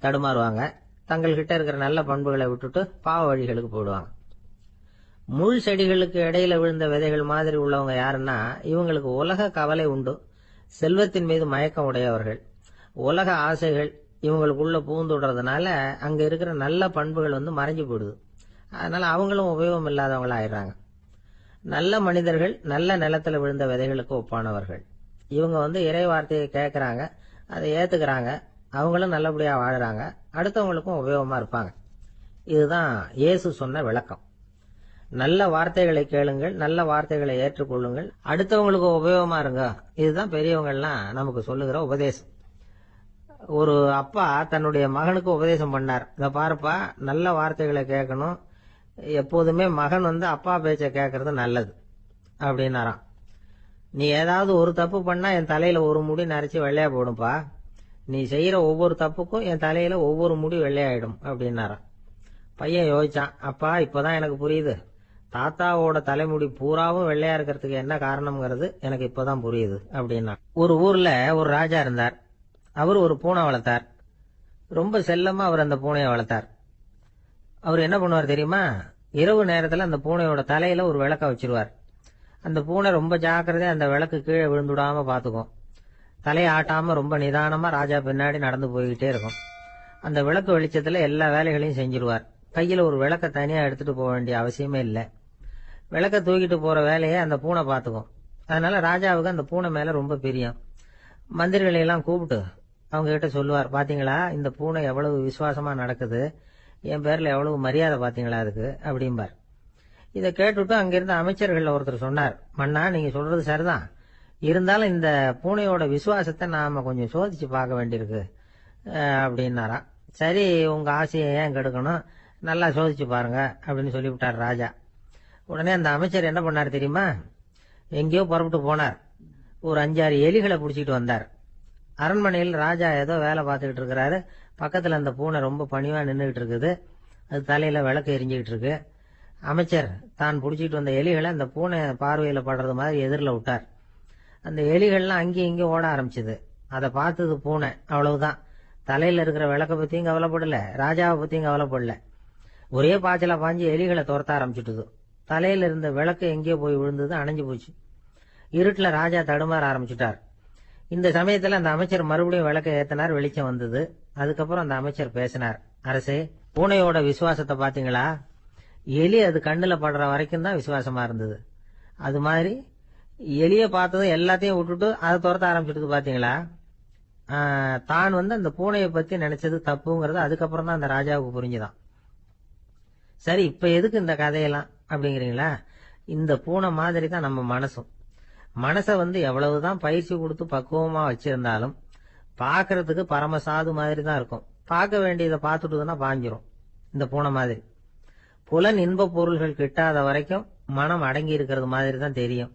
தடுமாறுவாங்க. தங்கள்கிட்ட இருக்கிற நல்ல பண்புகளை விட்டுட்டு பாவ வழிகளுக்கு போயிடுவாங்க. முள் செடிகளுக்கு இடையில விழுந்த விதைகள் மாதிரி உள்ளவங்க யாருன்னா, இவங்களுக்கு உலக கவலை உண்டு, செல்வத்தின் மீது மயக்கம் உடையவர்கள். உலக ஆசைகள் இவங்களுக்குள்ள பூந்துடுறதுனால அங்க இருக்கிற நல்ல பண்புகள் மறைஞ்சு போயிடுது. அதனால அவங்களும் உபயோகம் இல்லாதவங்களா ஆயிடுறாங்க. நல்ல மனிதர்கள் நல்ல நிலத்துல விழுந்த விதைகளுக்கு ஒப்பானவர்கள். இவங்க இறை வார்த்தையை கேட்கறாங்க, அதை ஏத்துக்கிறாங்க, அவங்களும் நல்லபடியா வாழறாங்க, அடுத்தவங்களுக்கும் உபயோகமா இருப்பாங்க. இதுதான் இயேசு சொன்ன விளக்கம். நல்ல வார்த்தைகளை கேளுங்கள், நல்ல வார்த்தைகளை ஏற்றுக்கொள்ளுங்கள், அடுத்தவங்களுக்கு உபயோகமா இருங்க. இதுதான் பெரியவங்கள்லாம் நமக்கு சொல்லுகிற உபதேசம். ஒரு அப்பா தன்னுடைய மகனுக்கு உபதேசம் பண்ணார். இத பாருப்பா, நல்ல வார்த்தைகளை கேட்கணும், எப்போதுமே மகன் அப்பா பேச்ச கேட்கறது நல்லது அப்படின்னாராம். நீ ஏதாவது ஒரு தப்பு பண்ணா என் தலையில ஒரு முடி நரைச்சு வெள்ளையா போடும்பா, நீ செய்யற ஒவ்வொரு தப்புக்கும் என் தலையில ஒவ்வொரு முடி வெள்ளையாயிடும் அப்படின்னாராம். பையன் யோசிச்சான், அப்பா இப்பதான் எனக்கு புரியுது, தாத்தாவோட தலைமுடி பூராவும் வெள்ளையா இருக்கிறதுக்கு என்ன காரணம்ங்கிறது எனக்கு இப்பதான் புரியுது அப்படின்னா. ஒரு ஊர்ல ஒரு ராஜா இருந்தார். அவர் ஒரு பூனை வளர்த்தார். ரொம்ப செல்லமா அவர் அந்த பூனையை வளர்த்தார். அவர் என்ன பண்ணுவார் தெரியுமா? இரவு நேரத்துல அந்த பூனையோட தலையில ஒரு விளக்க வச்சிருவார். அந்த பூனை ரொம்ப ஜாக்கிரதையா அந்த விளக்கு கீழே விழுந்துடாம பாத்துக்கும். தலையை ஆட்டாம ரொம்ப நிதானமா ராஜா பின்னாடி நடந்து போய்கிட்டே இருக்கும். அந்த விளக்கு வெளிச்சத்துல எல்லா வேலைகளையும் செஞ்சிருவார். கையில ஒரு விளக்க தனியா எடுத்துட்டு போக வேண்டிய அவசியமே இல்லை. விளக்க தூக்கிட்டு போற வேலையை அந்த பூனை பாத்துக்கும். அதனால ராஜாவுக்கு அந்த பூனை மேல ரொம்ப பிரியம். மந்திரிகளை எல்லாம் கூப்பிட்டு அவங்க கிட்ட சொல்லுவார், பாத்தீங்களா இந்த பூனை எவ்வளவு விசுவாசமா நடக்குது, என் பேர்ல எவ்வளவு மரியாதை பாத்தீங்களா அதுக்கு அப்படிம்பார். இதை கேட்டுட்டு அங்கிருந்த அமைச்சர்கள் ஒருத்தர் சொன்னார், மன்னா நீங்க சொல்றது சரிதான், இருந்தாலும் இந்த பூனையோட விசுவாசத்தை நாம கொஞ்சம் சோதிச்சு பார்க்க வேண்டியிருக்கு அப்படின்னாராம். சரி, உங்க ஆசையை ஏன் கெடுக்கணும், நல்லா சோதிச்சு பாருங்க அப்படின்னு சொல்லிவிட்டார் ராஜா. உடனே அந்த அமைச்சர் என்ன பண்ணார் தெரியுமா? எங்கேயோ புறப்பட்டு போனார். ஒரு 5-6 எலிகளை பிடிச்சிட்டு வந்தார். அரண்மனையில் ராஜா ஏதோ வேலை பார்த்துக்கிட்டு இருக்கிறாரு. பக்கத்துல அந்த பூனை ரொம்ப பணிவா நின்றுகிட்டு இருக்குது. அது தலையில விளக்கு எரிஞ்சுக்கிட்டு இருக்கு. அமைச்சர் தான் பிடிச்சிட்டு வந்த எலிகளை அந்த பூனை பார்வையில படுறது மாதிரி எதிரில் விட்டார். அந்த எலிகள்லாம் அங்கேயும் இங்கேயும் ஓட ஆரம்பிச்சுது. அதை பார்த்தது பூனை, அவ்வளவுதான். தலையில இருக்கிற விளக்க பத்தியும் கவலைப்படல, ராஜாவை பத்தியும் கவலைப்படல. ஒரே பாய்ச்சலா பாஞ்சு எலிகளை துரத்த ஆரம்பிச்சுட்டுது. தலையில இருந்த விளக்கு எங்கேயோ போய் விழுந்தது, அணைஞ்சு போச்சு. இருட்டுல ராஜா தடுமாற ஆரம்பிச்சுட்டார். இந்த சமயத்துல அந்த அமைச்சர் மறுபடியும் விளக்க ஏத்தினார், வெளிச்சம் வந்தது. அதுக்கப்புறம் அந்த அமைச்சர் பேசினார், அரசே பூனையோட விசுவாசத்தை பாத்தீங்களா? எலி அது கண்ணுல படுற வரைக்கும் தான் விசுவாசமா இருந்தது. அது மாதிரி எலிய பார்த்ததும் எல்லாத்தையும் விட்டுட்டு அதை துரத்த ஆரம்பிச்சுட்டு பாத்தீங்களா? தான் அந்த பூனையை பத்தி நினைச்சது தப்புங்கிறது அதுக்கப்புறம் தான் அந்த ராஜாவுக்கு புரிஞ்சுதான். சரி, இப்ப எதுக்கு இந்த கதையெல்லாம் அப்படிங்கிறீங்களா? இந்த பூனை மாதிரி தான் நம்ம மனசும். மனசை எவ்வளவுதான் பயிற்சி கொடுத்து பக்குவமா வச்சிருந்தாலும் பாக்குறதுக்கு பரமசாது மாதிரி தான் இருக்கும். பார்க்க வேண்டியதை பார்த்துட்டுதுன்னா பாஞ்சிரும். இந்த பூனை மாதிரி புலன் இன்ப பொருள்கள் கிட்டாத வரைக்கும் மனம் அடங்கி இருக்கிறது மாதிரி தான் தெரியும்.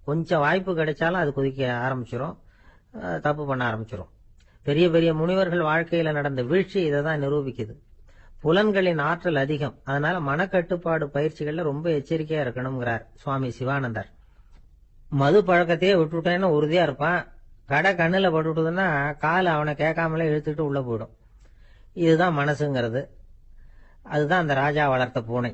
கொஞ்சம் வாய்ப்பு கிடைச்சாலும் அது குதிக்க ஆரம்பிச்சிரும், தப்பு பண்ண ஆரம்பிச்சிரும். பெரிய பெரிய முனிவர்கள் வாழ்க்கையில நடந்த வீழ்ச்சி இதை தான் நிரூபிக்குது. புலன்களின் ஆற்றல் அதிகம், அதனால மனக்கட்டுப்பாடு பயிற்சிகள்ல ரொம்ப எச்சரிக்கையா இருக்கணுங்கிறார் சுவாமி சிவானந்தர். மது பழக்கத்தையே விட்டுட்டேன்னு உறுதியா இருப்பான். கடை கண்ணுல பட்டுட்டுதுன்னா கால் அவனை கேட்காமலே இழுத்துட்டு உள்ள போயிடும். இதுதான் மனசுங்கிறது. அதுதான் அந்த ராஜா வளர்த்த பூனை.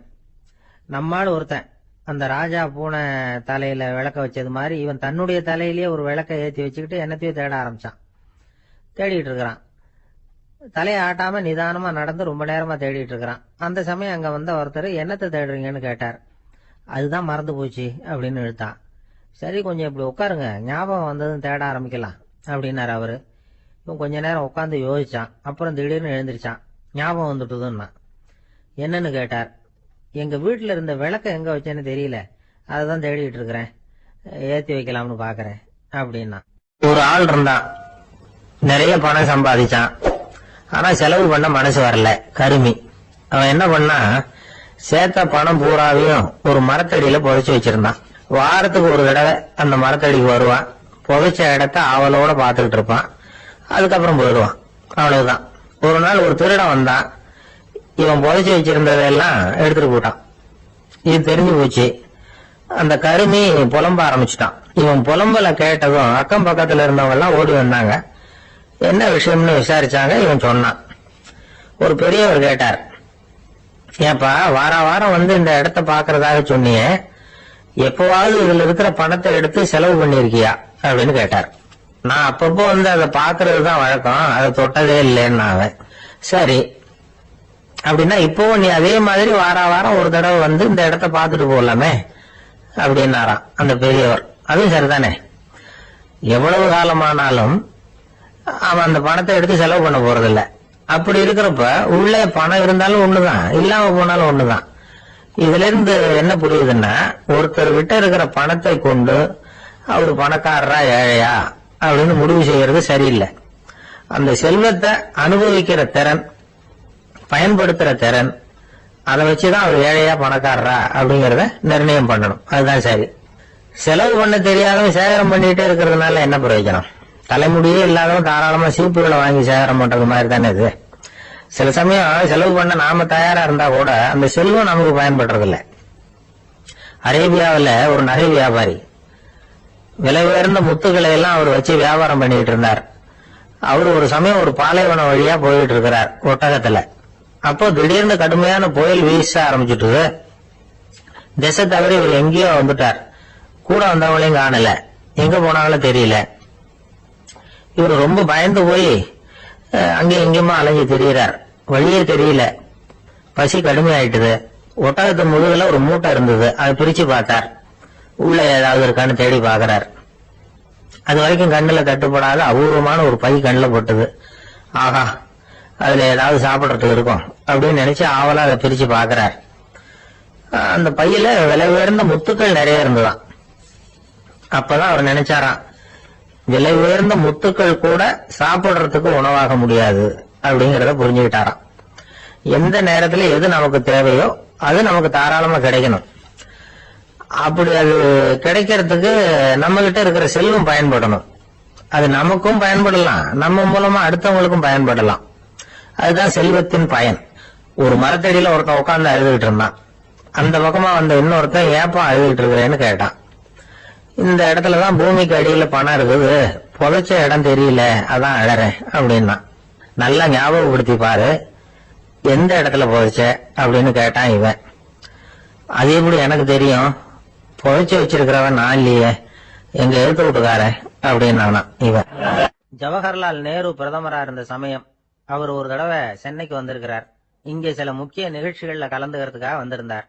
நம்மால் ஒருத்தன் அந்த ராஜா பூனை தலையில விளக்க வச்சது மாதிரி இவன் தன்னுடைய தலையிலேயே ஒரு விளக்க ஏற்றி வச்சுக்கிட்டு என்னத்தையும் தேட ஆரம்பிச்சான். தேடிட்டு இருக்கிறான். தலையை ஆட்டாம நிதானமா நடந்து ரொம்ப நேரமா தேடிட்டு இருக்கிறான். அந்த சமயம் அங்க வந்த ஒருத்தர், என்னத்தை தேடுறீங்கன்னு கேட்டார். அதுதான் மறந்து போச்சு அப்படின்னு இழுத்தான். சரி, கொஞ்சம் இப்படி உட்காருங்க, ஞாபகம் வந்ததுன்னு தேட ஆரம்பிக்கலாம் அப்படின்னாரு அவரு. இவன் கொஞ்ச நேரம் உட்காந்து யோசிச்சான். அப்புறம் திடீர்னு எழுந்திருச்சான். ஞாபகம் வந்துட்டுதுன்னா. என்னன்னு கேட்டார். எங்க வீட்டுல இருந்த விளக்க எங்க வச்சேன்னு தெரியல, அததான் தேடிட்டு இருக்கிறேன், ஏத்தி வைக்கலாம்னு பாக்குறேன் அப்படின்னா. ஒரு ஆள் இருந்தான், நிறைய பணம் சம்பாதிச்சான். ஆனா செலவு பண்ண மனசு வரல, கருமி. அவன் என்ன பண்ணா, சேர்த்த பணம் பூராவையும் ஒரு மரத்தடியில புதைச்சு வச்சிருந்தான். வாரத்துக்கு ஒரு தடவை அந்த மரத்தடிக்கு வருவான். புதைச்ச இடத்த அவளோட பாத்துக்கிட்டு இருப்பான். அதுக்கப்புறம் போயிடுவான். அவ்வளவுதான். ஒரு நாள் ஒரு திருடன் வந்தான். இவன் புதைச்சு வச்சிருந்ததெல்லாம் எடுத்துட்டு போட்டான். இது தெரிஞ்சு போச்சு. அந்த கருமி புலம்ப ஆரம்பிச்சுட்டான். இவன் புலம்பல கேட்டதும் அக்கம் பக்கத்துல இருந்தவங்க எல்லாம் ஓடி வந்தாங்க. என்ன விஷயம்னு விசாரிச்சாங்க. இவன் சொன்னான். ஒரு பெரியவர் கேட்டார், ஏப்பா வார வாரம் வந்து இந்த இடத்த பாக்குறதாக சொன்னியே, எப்பவாவது இதுல இருக்கிற பணத்தை எடுத்து செலவு பண்ணிருக்கியா அப்படின்னு கேட்டார். நான் அப்பப்போ வந்து அதை பாக்குறதுதான் வழக்கம், அதை தொட்டதே இல்லைன்னு அவன். சரி அப்படின்னா இப்பவும் நீ அதே மாதிரி வார வாரம் ஒரு தடவை வந்து இந்த இடத்த பாத்துட்டு போகலாமே அப்படின்னாராம் அந்த பெரியவர். அதுவும் சரிதானே, எவ்வளவு காலமானாலும் அவன் அந்த பணத்தை எடுத்து செலவு பண்ண போறதில்ல. அப்படி இருக்கிறப்ப உள்ள பணம் இருந்தாலும் ஒண்ணுதான், இல்லாம போனாலும் ஒண்ணுதான். இதுல இருந்து என்ன புரியுதுன்னா, ஒருத்தர் கிட்ட இருக்கிற பணத்தை கொண்டு அவரு பணக்காரரா ஏழையா அப்படின்னு முடிவு செய்யறது சரியில்லை. அந்த செல்வத்தை அனுபவிக்கிற திறன், பயன்படுத்துற திறன், அதை வச்சுதான் அவர் ஏழையா பணக்காரரா அப்படிங்கறத நிர்ணயம் பண்ணணும். அதுதான் சரி. செலவு பண்ண தெரியாதவன் சேகரம் பண்ணிட்டே இருக்கிறதுனால என்ன பிரயோஜனம்? தலைமுடியே இல்லாதவன் தாராளமா சீப்புகளை வாங்கி சேகரம் பண்றது மாதிரி தானே இது. சில சமயம் செலவு பண்ண நாம தயாரா இருந்தா கூட அந்த செல்வம் நமக்கு பயன்படுறது இல்லை. அரேபியாவில் ஒரு நகை வியாபாரி விலை உயர்ந்த முத்துக்களை எல்லாம் அவர் வச்சு வியாபாரம் பண்ணிட்டு இருந்தார். அவர் ஒரு சமயம் ஒரு பாலைவனம் வழியா போயிட்டு இருக்கிறார் ஒட்டகத்துல. அப்போ திடீர்னு கடுமையான புயல் வீச ஆரம்பிச்சுட்டு திசை தவிர இவர் எங்கேயோ வந்துட்டார். கூட வந்தவங்களையும் காணல, எங்க போனாங்களும் தெரியல. இவர் ரொம்ப பயந்து போய் அங்கேயும் இங்கேயுமா அலைஞ்சு திரியிறார். வழியே தெரியல. பசி கடுமையாயிட்டுது. ஒட்டகத்து முதுகுல ஒரு மூட்டை இருந்தது, அதை பிரிச்சு பார்த்தார். உள்ள ஏதாவது இருக்கான்னு தேடி பாக்குறார். அது வரைக்கும் கண்ணுல தட்டுப்படாத அபூர்வமான ஒரு பை கண்ணுல போட்டது. ஆஹா, அதுல ஏதாவது சாப்பிடறதுக்கு இருக்கும் அப்படின்னு நினைச்சு ஆவலா அதை பிரிச்சு பாக்குறார். அந்த பையில விலை உயர்ந்த முத்துக்கள் நிறைய இருந்ததாம். அப்பதான் அவர் நினைச்சாராம், விலை உயர்ந்த முத்துக்கள் கூட சாப்பிடுறதுக்கு உணவாக முடியாது அப்படிங்கறத புரிஞ்சுக்கிட்டாராம். எந்த நேரத்துல எது நமக்கு தேவையோ அது நமக்கு தாராளமா கிடைக்கணும். அப்படி அது கிடைக்கிறதுக்கு நம்ம கிட்ட இருக்கிற செல்வம் பயன்படணும். அது நமக்கும் பயன்படலாம், நம்ம மூலமா அடுத்தவங்களுக்கும் பயன்படலாம். அதுதான் செல்வத்தின் பயன். ஒரு மரத்தடியில ஒருத்தன் உட்கார்ந்து அழுதுகிட்டு இருந்தான். அந்த பக்கமா வந்த இன்னொருத்தன் ஏப்பா அழுதுகிட்டு இருக்கிறேன்னு கேட்டான். இந்த இடத்துலதான் பூமிக்கு அடியில பணம் இருக்குது, புதைச்ச இடம் தெரியல, அதான் அழறேன் அப்படின்னா. நல்லா ஞாபகப்படுத்தி பாரு, எந்த இடத்துல புதைச்ச அப்படின்னு கேட்டான் இவன். அது எப்படி எனக்கு தெரியும், புதைச்சு வச்சிருக்கிறவன் நான் இல்லையே, எங்க எடுத்து விட்டுக்காரன் அப்படின்னானா இவன். ஜவஹர்லால் நேரு பிரதமரா இருந்த சமயம் அவர் ஒரு தடவை சென்னைக்கு வந்திருக்கிறார். இங்கே சில முக்கிய நிகழ்ச்சிகள்ல கலந்துக்கிறதுக்காக வந்திருந்தார்.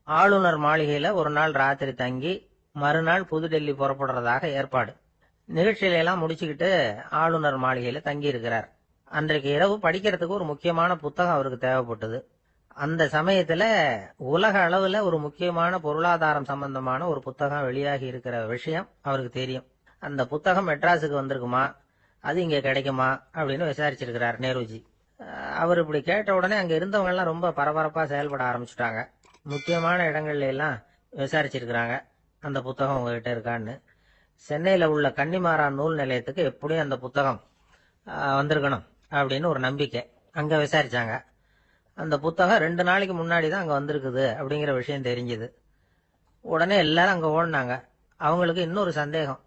ஆளுநர் மாளிகையில ஒரு நாள் ராத்திரி தங்கி மறுநாள் புதுடெல்லி புறப்படுறதாக ஏற்பாடு. நிகழ்ச்சியில எல்லாம் முடிச்சுக்கிட்டு ஆளுநர் மாளிகையில தங்கி இருக்கிறார். அன்றைக்கு இரவு படிக்கிறதுக்கு ஒரு முக்கியமான புத்தகம் அவருக்கு தேவைப்பட்டது. அந்த சமயத்துல உலக அளவுல ஒரு முக்கியமான பொருளாதாரம் சம்பந்தமான ஒரு புத்தகம் வெளியாகி இருக்கிற விஷயம் அவருக்கு தெரியும். அந்த புத்தகம் மெட்ராஸுக்கு வந்திருக்குமா, அது இங்க கிடைக்குமா அப்படின்னு விசாரிச்சிருக்கிறார் நேருஜி. அவர் இப்படி கேட்ட உடனே அங்க இருந்தவங்க எல்லாம் ரொம்ப பரபரப்பா செயல்பட ஆரம்பிச்சுட்டாங்க. முக்கியமான இடங்கள்ல எல்லாம் விசாரிச்சிருக்கிறாங்க, அந்த புத்தகம் உங்ககிட்ட இருக்கான்னு. சென்னையில உள்ள கன்னிமாரா நூல் நிலையத்துக்கு எப்படியும் அந்த புத்தகம் வந்திருக்கணும் அப்படின்னு ஒரு நம்பிக்கை. அங்க விசாரிச்சாங்க. அந்த புத்தகம் 2 நாளைக்கு முன்னாடி தான் அங்க வந்திருக்குது அப்படிங்கிற விஷயம் தெரிஞ்சது. உடனே எல்லாரும் அங்க ஓடினாங்க. அவங்களுக்கு இன்னொரு சந்தேகம்,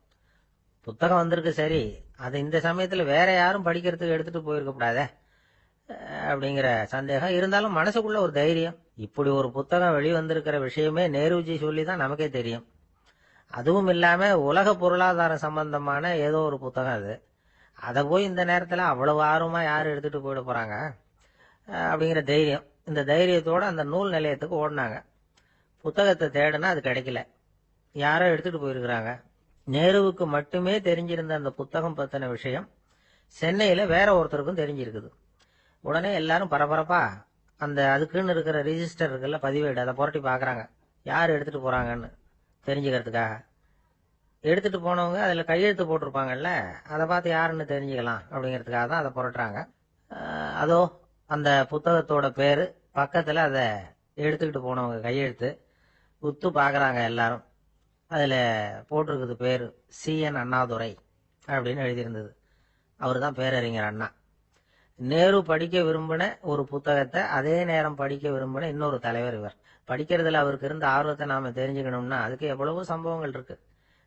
புத்தகம் வந்திருக்கு சரி, அது இந்த சமயத்துல வேற யாரும் படிக்கிறதுக்கு எடுத்துட்டு போயிருக்க கூடாதே அப்படிங்கிற சந்தேகம். இருந்தாலும் மனசுக்குள்ள ஒரு தைரியம், இப்படி ஒரு புத்தகம் வெளிவந்திருக்கிற விஷயமே நேருஜி சொல்லிதான் நமக்கே தெரியும். அதுவும் இல்லாம உலக பொருளாதாரம் சம்பந்தமான ஏதோ ஒரு புத்தகம் அது, அதை போய் இந்த நேரத்துல அவ்வளவு ஆர்வமா யாரு எடுத்துட்டு போயிட போறாங்க அப்படிங்கிற தைரியம். இந்த தைரியத்தோட அந்த நூல் நிலையத்துக்கு ஓடினாங்க. புத்தகத்தை தேடுனா அது கிடைக்கல, யாரோ எடுத்துட்டு போயிருக்கிறாங்க. நேருவுக்கு மட்டுமே தெரிஞ்சிருந்த அந்த புத்தகம் பத்தின விஷயம் சென்னையில வேற ஒருத்தருக்கும் தெரிஞ்சிருக்குது. உடனே எல்லாரும் பரபரப்பா அந்த அதுக்குன்னு இருக்கிற ரிஜிஸ்டர் இருக்குல்ல, பதிவேடு, அதை புரட்டி பாக்குறாங்க யார் எடுத்துட்டு போறாங்கன்னு தெரிஞ்சுக்கிறதுக்காக. எடுத்துட்டு போனவங்க அதுல கையெழுத்து போட்டிருப்பாங்கல்ல, அதை பார்த்து யாருன்னு தெரிஞ்சுக்கலாம் அப்படிங்கிறதுக்காக தான் அதை புரட்டுறாங்க. அதோ அந்த புத்தகத்தோட பேரு பக்கத்துல அதை எடுத்துக்கிட்டு போனவங்க கையெழுத்து உத்து பாக்குறாங்க எல்லாரும். அதுல போட்டிருக்குது பேரு CN அண்ணாதுரை அப்படின்னு எழுதியிருந்தது. அவரு தான் பேரறிஞர் அண்ணா. நேரு படிக்க விரும்பின ஒரு புத்தகத்தை அதே நேரம் படிக்க விரும்பின இன்னொரு தலைவர் இவர். படிக்கிறதுல அவருக்கு இருந்த ஆர்வத்தை நாம தெரிஞ்சுக்கணும்னா அதுக்கு எவ்வளவோ சம்பவங்கள் இருக்கு.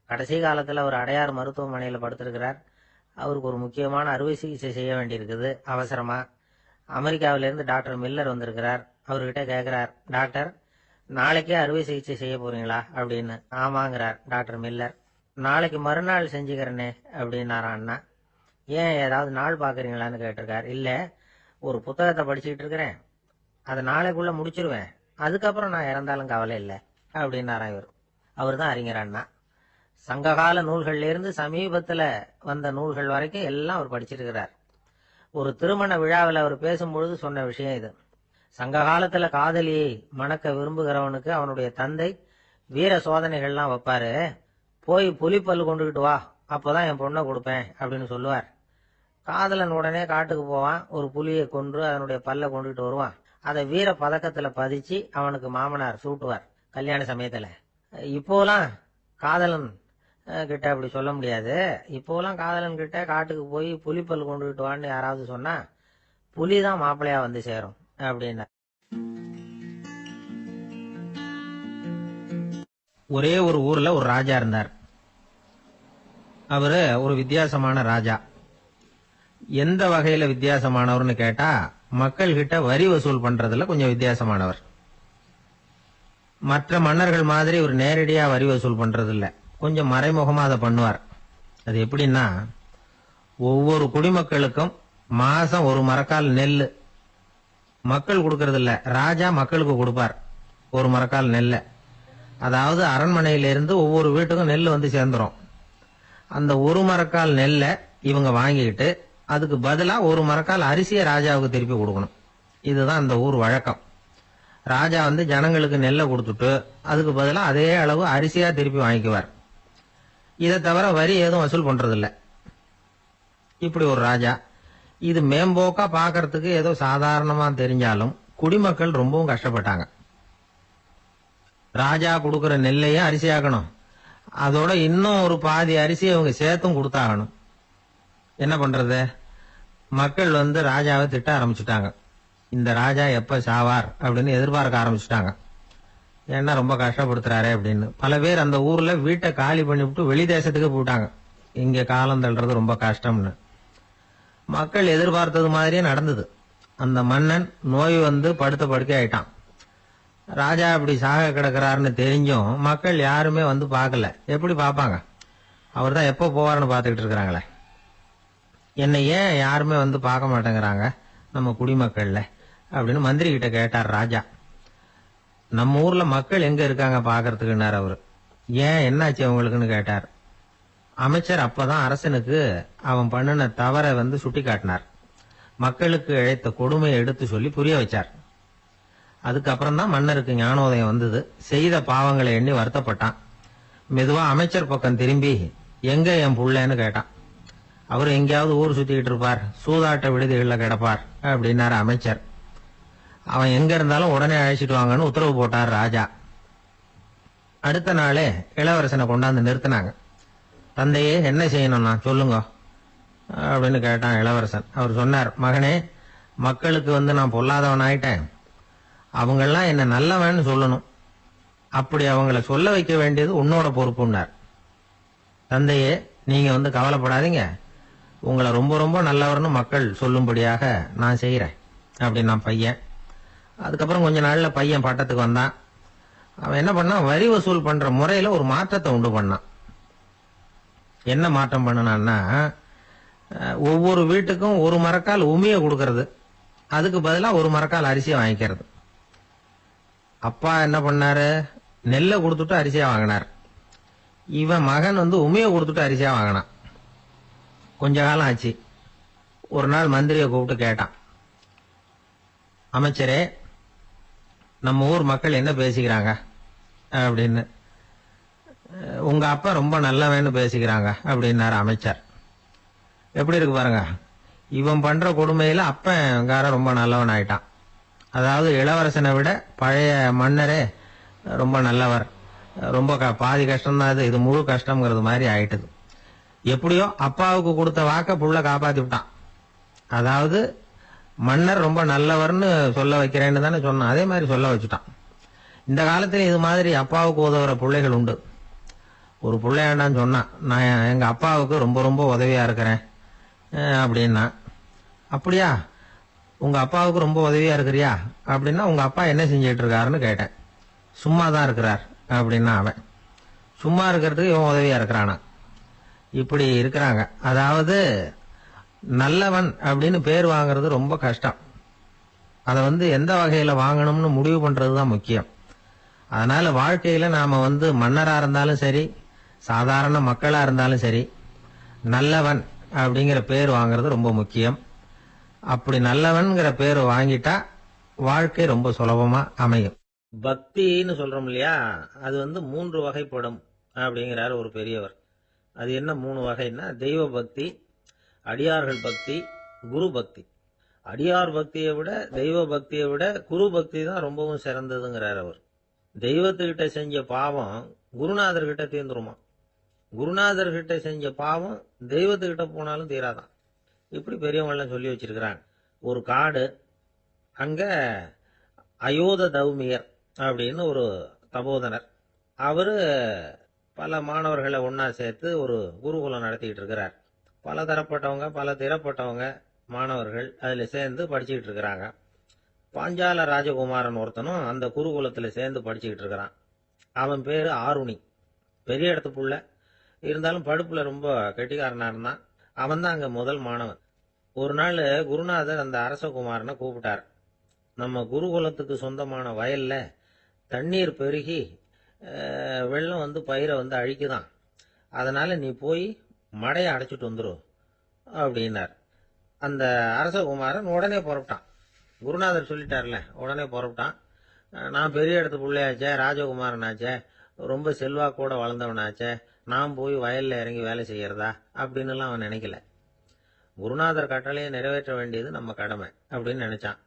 கடைசி காலத்துல அவர் அடையார் மருத்துவமனையில படுத்திருக்கிறார். அவருக்கு ஒரு முக்கியமான அறுவை சிகிச்சை செய்ய வேண்டியிருக்குது அவசரமா. அமெரிக்காவிலேருந்து டாக்டர் மில்லர் வந்திருக்கிறார். அவர்கிட்ட கேட்கிறார், டாக்டர் நாளைக்கே அறுவை சிகிச்சை செய்ய போறீங்களா அப்படின்னு. ஆமாங்கிறார் டாக்டர் மில்லர். நாளைக்கு மறுநாள் செஞ்சுக்கிறேனே அப்படின்னாரா அண்ணா. ஏன் ஏதாவது நாள் பாக்குறீங்களான்னு கேட்டிருக்கார். இல்ல, ஒரு புத்தகத்தை படிச்சுக்கிட்டு இருக்கிறேன், அதை நாளைக்குள்ள முடிச்சிருவேன், அதுக்கப்புறம் நான் இறந்தாலும் கவலை இல்லை அப்படின்னாரா இவர். அவர் தான் அறிஞர் அண்ணா. சங்ககால நூல்கள்ல இருந்து சமீபத்துல வந்த நூல்கள் வரைக்கும் எல்லாம் அவர் படிச்சிருக்கிறார். ஒரு திருமண விழாவில் அவர் பேசும்பொழுது சொன்ன விஷயம் இது. சங்க காலத்துல காதலியை மணக்க விரும்புகிறவனுக்கு அவனுடைய தந்தை வீர சோதனைகள்லாம் வைப்பாரு. போய் புலிப்பல்லு கொண்டுகிட்டு வா, அப்போதான் என் பொண்ணை கொடுப்பேன் அப்படின்னு சொல்லுவார். காதலன் உடனே காட்டுக்கு போவான், ஒரு புலியை கொன்று அதனுடைய பல்ல கொண்டுகிட்டு வருவான். அதை வீர பதக்கத்துல பதிச்சு அவனுக்கு மாமனார் சூட்டுவார் கல்யாண சமயத்துல. இப்போலாம் காதலன் கிட்ட அப்படி சொல்ல முடியாது. இப்போலாம் காதலன் கிட்ட காட்டுக்கு போய் புலிப்பல் கொண்டுகிட்டு வான்னு யாராவது சொன்னா புலிதான் மாப்பிள்ளையா வந்து சேரும் அப்படின்னா. ஒரே ஒரு ஊர்ல ஒரு ராஜா இருந்தார். அவரு ஒரு வித்தியாசமான ராஜா. எந்த வகையில வித்தியாசமானவர்னு கேட்டா, மக்கள் கிட்ட வரி வசூல் பண்றதுல கொஞ்சம் வித்தியாசமானவர். மற்ற மன்னர்கள் மாதிரி ஒரு நேரடியா வரி வசூல் பண்றது இல்ல, கொஞ்சம் மறைமுகமா அதை பண்ணுவார். அது எப்படின்னா, ஒவ்வொரு குடிமக்களுக்கும் மாசம் ஒரு மரக்கால் நெல் மக்கள் கொடுக்கறது இல்ல, ராஜா மக்களுக்கு கொடுப்பார் ஒரு மரக்கால் நெல்ல. அதாவது அரண்மனையிலிருந்து ஒவ்வொரு வீட்டுக்கும் நெல் வந்து சேர்ந்துரும். அந்த ஒரு மரக்கால் நெல்ல இவங்க வாங்கிக்கிட்டு அதுக்கு பதிலா ஒரு மரக்கால் அரிசியை ராஜாவுக்கு திருப்பி கொடுக்கணும். இதுதான் அந்த ஊர் வழக்கம். ராஜா வந்து ஜனங்களுக்கு நெல்லை கொடுத்துட்டு அதுக்கு பதிலா அதே அளவு அரிசியா திருப்பி வாங்கிக்குவார். இதை தவிர வரி எதுவும் வசூல் பண்றதில்ல. இப்படி ஒரு ராஜா. இது மேம்போக்கா பாக்கிறதுக்கு ஏதோ சாதாரணமா தெரிஞ்சாலும் குடிமக்கள் ரொம்பவும் கஷ்டப்பட்டாங்க. ராஜா கொடுக்கற நெல்லையும் அரிசியாக்கணும், அதோட இன்னும் ஒரு பாதி அரிசியை அவங்க சேர்த்தும் கொடுத்தாகணும். என்ன பண்றது? மக்கள் வந்து ராஜாவை திட்ட ஆரம்பிச்சுட்டாங்க. இந்த ராஜா எப்ப சாவார் அப்படின்னு எதிர்பார்க்க ஆரம்பிச்சுட்டாங்க. ஏன்னா ரொம்ப கஷ்டப்படுத்துறாரு அப்படின்னு. பல பேர் அந்த ஊர்ல வீட்டை காலி பண்ணிவிட்டு வெளி தேசத்துக்கு போயிட்டாங்க, இங்க காலம் தள்ளுறது ரொம்ப கஷ்டம்னு. மக்கள் எதிர்பார்த்தது மாதிரியே நடந்தது. அந்த மன்னன் நோய் வந்து படுத்த படுக்கை ஆயிட்டான். ராஜா அப்படி சாக கிடக்கிறாருன்னு தெரிஞ்சும் மக்கள் யாருமே வந்து பார்க்கல. எப்படி பார்ப்பாங்க? அவர் தான் எப்போ போவார்னு பார்த்துக்கிட்டு இருக்கிறாங்களே. என்னை ஏன் யாருமே வந்து பார்க்க மாட்டேங்கிறாங்க நம்ம குடிமக்கள்ல அப்படின்னு மந்திரி கிட்ட கேட்டார் ராஜா. நம்ம ஊர்ல மக்கள் எங்க இருக்காங்க பாக்கிறதுக்குன்னார் அவரு. ஏன், என்னாச்சு அவங்களுக்குன்னு கேட்டார். அமைச்சர் அப்பதான் அரசனுக்கு அவன் பண்ணின தவறை வந்து சுட்டி காட்டினார். மக்களுக்கு இழைத்த கொடுமையை எடுத்து சொல்லி புரிய வச்சார். அதுக்கப்புறம் தான் மன்னருக்கு ஞானோதயம் வந்தது. செய்த பாவங்களை எண்ணி வருத்தப்பட்டான். மெதுவா அமைச்சர் பக்கம் திரும்பி, எங்க என் புள்ளன்னு கேட்டான். அவரு எங்கேயாவது ஊர் சுத்திக்கிட்டு இருப்பார், சூதாட்ட விடுதிகளில் கிடப்பார் அப்படின்னாரு அமைச்சர். அவன் எங்க இருந்தாலும் உடனே அழைச்சிட்டு வாங்கன்னு உத்தரவு போட்டார் ராஜா. அடுத்த நாளே இளவரசனை கொண்டாந்து நிறுத்தினாங்க. தந்தையே, என்ன செய்யணும்னா சொல்லுங்க அப்படின்னு கேட்டான் இளவரசன். அவர் சொன்னார், மகனே, மக்களுக்கு வந்து நான் பொல்லாதவன் ஆயிட்டேன், அவங்கெல்லாம் என்ன நல்லவன்னு சொல்லணும், அப்படி அவங்கள சொல்ல வைக்க வேண்டியது உன்னோட பொறுப்புன்னார். தந்தையே, நீங்க வந்து கவலைப்படாதீங்க, உங்களை ரொம்ப ரொம்ப நல்லவர்னு மக்கள் சொல்லும்படியாக நான் செய்யறேன் அப்படின்னா பையன். அதுக்கப்புறம் கொஞ்ச நாள்ல பையன் பட்டத்துக்கு வந்தான். அவன் என்ன பண்ணான், வரி வசூல் பண்ற முறையில ஒரு மாற்றத்தை உண்டு பண்ணான். என்ன மாற்றம் பண்ணனான்னா, ஒவ்வொரு வீட்டுக்கும் ஒரு மரக்கால் உமிய கொடுக்கறது, அதுக்கு பதிலா ஒரு மரக்கால் அரிசியை வாங்கிக்கிறது. அப்பா என்ன பண்ணாரு, நெல்லை கொடுத்துட்டு அரிசியா வாங்கினார். இவன் மகன் வந்து உமிய கொடுத்துட்டு அரிசியா வாங்கினான். கொஞ்ச காலம் ஆச்சு. ஒரு நாள் மந்திரியை கூப்பிட்டு கேட்டான், அமைச்சரே, நம்ம ஊர் மக்கள் என்ன பேசிக்கிறாங்க அப்படின்னு. உங்க அப்பா ரொம்ப நல்லவன்னு பேசிக்கிறாங்க அப்படின்னாரு அமைச்சர். எப்படி இருக்கு பாருங்க, இவன் பண்ற கொடுமையில அப்பங்கார ரொம்ப நல்லவன் ஆயிட்டான். அதாவது இளவரசனை விட பழைய மன்னரே ரொம்ப நல்லவர், ரொம்ப பாதி கஷ்டம்தான் அது, இது முழு கஷ்டம்ங்கிறது மாதிரி ஆயிட்டுது. எப்படியோ அப்பாவுக்கு கொடுத்த வாக்க புள்ள காப்பாத்தி விட்டான். அதாவது மன்னர் ரொம்ப நல்லவர்னு சொல்ல வைக்கிறேன்னு தானே சொன்னான், அதே மாதிரி சொல்ல வச்சுட்டான். இந்த காலத்துல இது மாதிரி அப்பாவுக்கு உதவுற பிள்ளைகள் உண்டு. ஒரு பிள்ளையாண்டான்னு சொன்னான், நான் எங்க அப்பாவுக்கு ரொம்ப ரொம்ப உதவியா இருக்கிறேன் அப்படின்னா, அப்படியா, உங்க அப்பாவுக்கு ரொம்ப உதவியா இருக்கிறியா அப்படின்னா, உங்க அப்பா என்ன செஞ்சிட்டு இருக்காருன்னு கேட்டேன். சும்மா தான் இருக்கிறார் அப்படின்னா அவன். சும்மா இருக்கிறதுக்கு இவன் உதவியா இருக்கிறானா? இப்படி இருக்கிறாங்க. அதாவது நல்லவன் அப்படின்னு பேர் வாங்குறது ரொம்ப கஷ்டம். அதை எந்த வகையில வாங்கணும்னு முடிவு பண்றதுதான் முக்கியம். அதனால வாழ்க்கையில நாம மன்னரா இருந்தாலும் சரி, சாதாரண மக்களா இருந்தாலும் சரி, நல்லவன் அப்படிங்கிற பேர் வாங்குறது ரொம்ப முக்கியம். அப்படி நல்லவன்கிற பேர் வாங்கிட்டா வாழ்க்கை ரொம்ப சுலபமா அமையும். பக்தின்னு சொல்றோம் இல்லையா, அது 3 வகைப்படும் அப்படிங்கிறார் ஒரு பெரியவர். அது என்ன 3 வகைன்னா, தெய்வ பக்தி, அடியார்கள் பக்தி, குரு பக்தி. அடியார் பக்தியை விட, தெய்வ பக்தியை விட குரு பக்தி தான் ரொம்பவும் சிறந்ததுங்கிறார் அவர். தெய்வத்துக்கிட்ட செஞ்ச பாவம் குருநாதர்கிட்ட தீர்ந்துருமா, குருநாதர்கிட்ட செஞ்ச பாவம் தெய்வத்துக்கிட்ட போனாலும் தீராதான். இப்படி பெரியவங்களாம் சொல்லி வச்சிருக்கிறாங்க. ஒரு காடு, அங்க அயோத தௌமியர் அப்படின்னு ஒரு தபோதனர், அவரு பல மாணவர்களை ஒன்னா சேர்த்து ஒரு குருகுலம் நடத்திக்கிட்டு இருக்கிறார். பல தரப்பட்டவங்க, பல திறப்பட்டவங்க மாணவர்கள் அதுல சேர்ந்து படிச்சுக்கிட்டு இருக்கிறாங்க. பாஞ்சால ராஜகுமாரன் ஒருத்தனும் அந்த குருகுலத்துல சேர்ந்து படிச்சுக்கிட்டு இருக்கிறான். அவன் பேரு ஆருணி. பெரிய இடத்து புள்ள, இருந்தாலும் படுப்புல ரொம்ப கெட்டிக்காரனா இருந்தான். அவன் தான் அங்க முதல் மாணவன். ஒரு நாள் குருநாதர் அந்த அரசகுமாரனை கூப்பிட்டார். நம்ம குருகுலத்துக்கு சொந்தமான வயல்ல தண்ணீர் பெருகி வெள்ளம் பயிரை அழிக்குதான். அதனால நீ போய் மடையை அடைச்சிட்டு வந்துரு அப்படின்னார். அந்த அரசகுமாரன் உடனே புறப்பட்டான். குருநாதர் சொல்லிட்டார்ல, உடனே புறப்பட்டான். நான் பெரிய இடத்து பிள்ளையாச்சே, ராஜகுமாரனாச்சே, ரொம்ப செல்வாக்கூட வளர்ந்தவனாச்சே, நான் போய் வயல்ல இறங்கி வேலை செய்யறதா அப்படின்னுலாம் அவன் நினைக்கல. குருநாதர் கட்டளையை நிறைவேற்ற வேண்டியது நம்ம கடமை அப்படின்னு நினைச்சான்.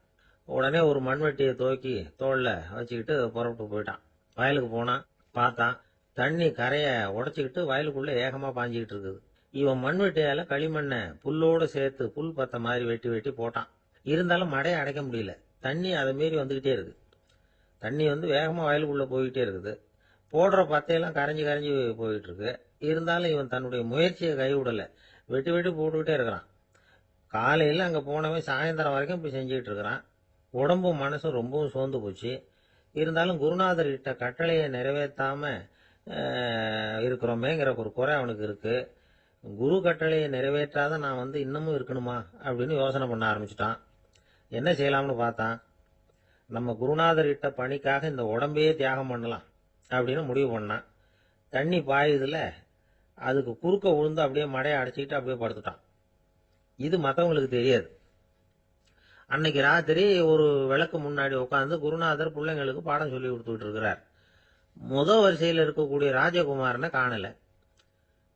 உடனே ஒரு மண்வெட்டியை தூக்கி தோல்ல வச்சுக்கிட்டு புறப்பட்டு போயிட்டான். வயலுக்கு போனான். பார்த்தான், தண்ணி கரையை உடைச்சிக்கிட்டு வயலுக்குள்ள ஏகமா பாஞ்சிக்கிட்டு இருக்குது. இவன் மண்வெட்டியால களிமண்ணை புல்லோட சேர்த்து புல் பத்த மாதிரி வெட்டி வெட்டி போட்டான். இருந்தாலும் மடையை அடைக்க முடியல. தண்ணி அதை மீறி வந்துகிட்டே இருக்கு. தண்ணி வேகமா வயலுக்குள்ள போய்கிட்டே இருக்குது. போடுற பத்தையெல்லாம் கரைஞ்சி கரைஞ்சி போயிட்டு இருக்கு. இருந்தாலும் இவன் தன்னுடைய முயற்சியை கைவிடல. வெட்டி வெட்டி போட்டுக்கிட்டே இருக்கிறான். காலையில அங்க போனவன் சாயந்தரம் வரைக்கும் இப்படி செஞ்சுக்கிட்டு இருக்கிறான். உடம்பும் மனசும் ரொம்பவும் சோர்ந்து போச்சு. இருந்தாலும் குருநாதர் கிட்ட கட்டளையை நிறைவேற்றாம இருக்கிறோமேங்கிற ஒரு குறை அவனுக்கு இருக்கு. குரு கட்டளையை நிறைவேற்றாத நான் இன்னமும் இருக்கணுமா அப்படின்னு யோசனை பண்ண ஆரம்பிச்சுட்டான். என்ன செய்யலாம்னு பார்த்தான். நம்ம குருநாதர் கிட்ட பணிக்காக இந்த உடம்பையே தியாகம் பண்ணலாம் அப்படின்னு முடிவு பண்ணான். தண்ணி பாயுதுல, அதுக்கு குறுக்க விழுந்து அப்படியே மடையை அடைச்சிக்கிட்டு அப்படியே படுத்துட்டான். இது மற்றவங்களுக்கு தெரியாது. அன்னைக்கு ராத்திரி ஒரு விளக்கு முன்னாடி உட்காந்து குருநாதர் பிள்ளைங்களுக்கு பாடம் சொல்லி கொடுத்துட்டு இருக்கிறார். வரிசையில் இருக்கக்கூடிய ராஜகுமாரனை காணல.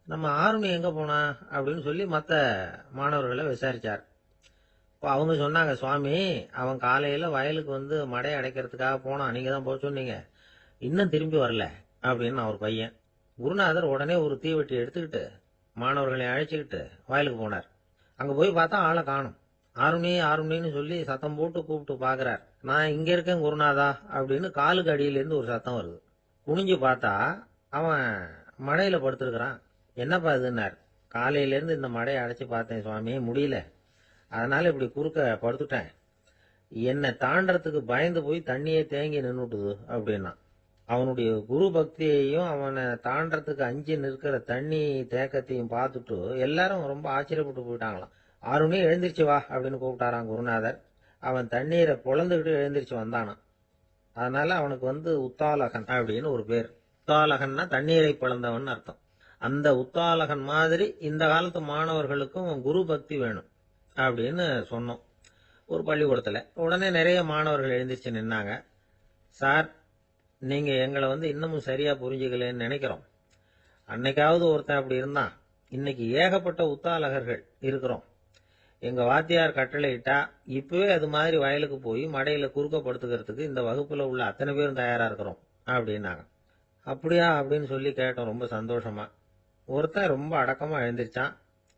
நம்ம ஆருணி எங்க போனா அப்படின்னு சொல்லி மற்ற மாணவர்களை விசாரிச்சார். இப்போ அவங்க சொன்னாங்க, சுவாமி, அவன் காலையில வயலுக்கு மடையை அடைக்கிறதுக்காக போனான், நீங்க தான் போக சொன்னீங்க, இன்னும் திரும்பி வரல அப்படின்னு அவர் பையன். குருநாதர் உடனே ஒரு தீவெட்டி எடுத்துக்கிட்டு மாணவர்களை அழைச்சிக்கிட்டு வயலுக்கு போனார். அங்க போய் பார்த்தா ஆளை காணும். ஆருணி ஆருணின்னு சொல்லி சத்தம் போட்டு கூப்பிட்டு பாக்குறார். நான் இங்க இருக்கேன் குருநாதா அப்படின்னு காலுக்கு அடியிலேருந்து ஒரு சத்தம் வருது. குனிஞ்சு பார்த்தா அவன் மடையில படுத்திருக்கிறான். என்னப்பா இதுன்னார். காலையில இருந்து இந்த மடையை அடைச்சு பார்த்தேன் சுவாமி, முடியல, அதனால இப்படி குறுக்க படுத்துட்டேன். என்னை தாண்டறதுக்கு பயந்து போய் தண்ணியே தேங்கி நின்னுட்டுது அப்படின்னா. அவனுடைய குரு பக்தியையும் அவனை தாண்டறதுக்கு அஞ்சு நிற்கிற தண்ணி தேக்கத்தையும் பார்த்துட்டு எல்லாரும் ரொம்ப ஆச்சரியப்பட்டு போயிட்டாங்களாம். ஆருணி எழுந்திருச்சு வா அப்படின்னு கூப்பிட்டாராம் குருநாதர். அவன் தண்ணீரை பொழந்துகிட்டு எழுந்திருச்சு வந்தானான். அதனால அவனுக்கு உத்தாலகன் அப்படின்னு ஒரு பேர். உத்தாலகன்னா தண்ணீரை பிளந்தவன் அர்த்தம். அந்த உத்தாலகன் மாதிரி இந்த காலத்து மாணவர்களுக்கும் குரு பக்தி வேணும் அப்படின்னு சொன்னோம் ஒரு பள்ளிக்கூடத்துல. உடனே நிறைய மாணவர்கள் எழுந்திருச்சு நின்னாங்க. சார், நீங்க எங்களை இன்னமும் சரியா புரிஞ்சுக்கலன்னு நினைக்கிறோம். அன்னைக்காவது ஒருத்தன் அப்படி இருந்தான், இன்னைக்கு ஏகப்பட்ட உத்தாலகர்கள் இருக்கிறோம். எங்க வாத்தியார் கட்டளையிட்டா இப்பவே அது மாதிரி வயலுக்கு போய் மடையில குறுக்கப்படுத்துக்கிறதுக்கு இந்த வகுப்புல உள்ள அத்தனை பேரும் தயாரா இருக்கிறோம் அப்படின்னாங்க. அப்படியா அப்படின்னு சொல்லி கேட்டோம் ரொம்ப சந்தோஷமா. ஒருத்தன் ரொம்ப அடக்கமா எழுந்திருச்சான்.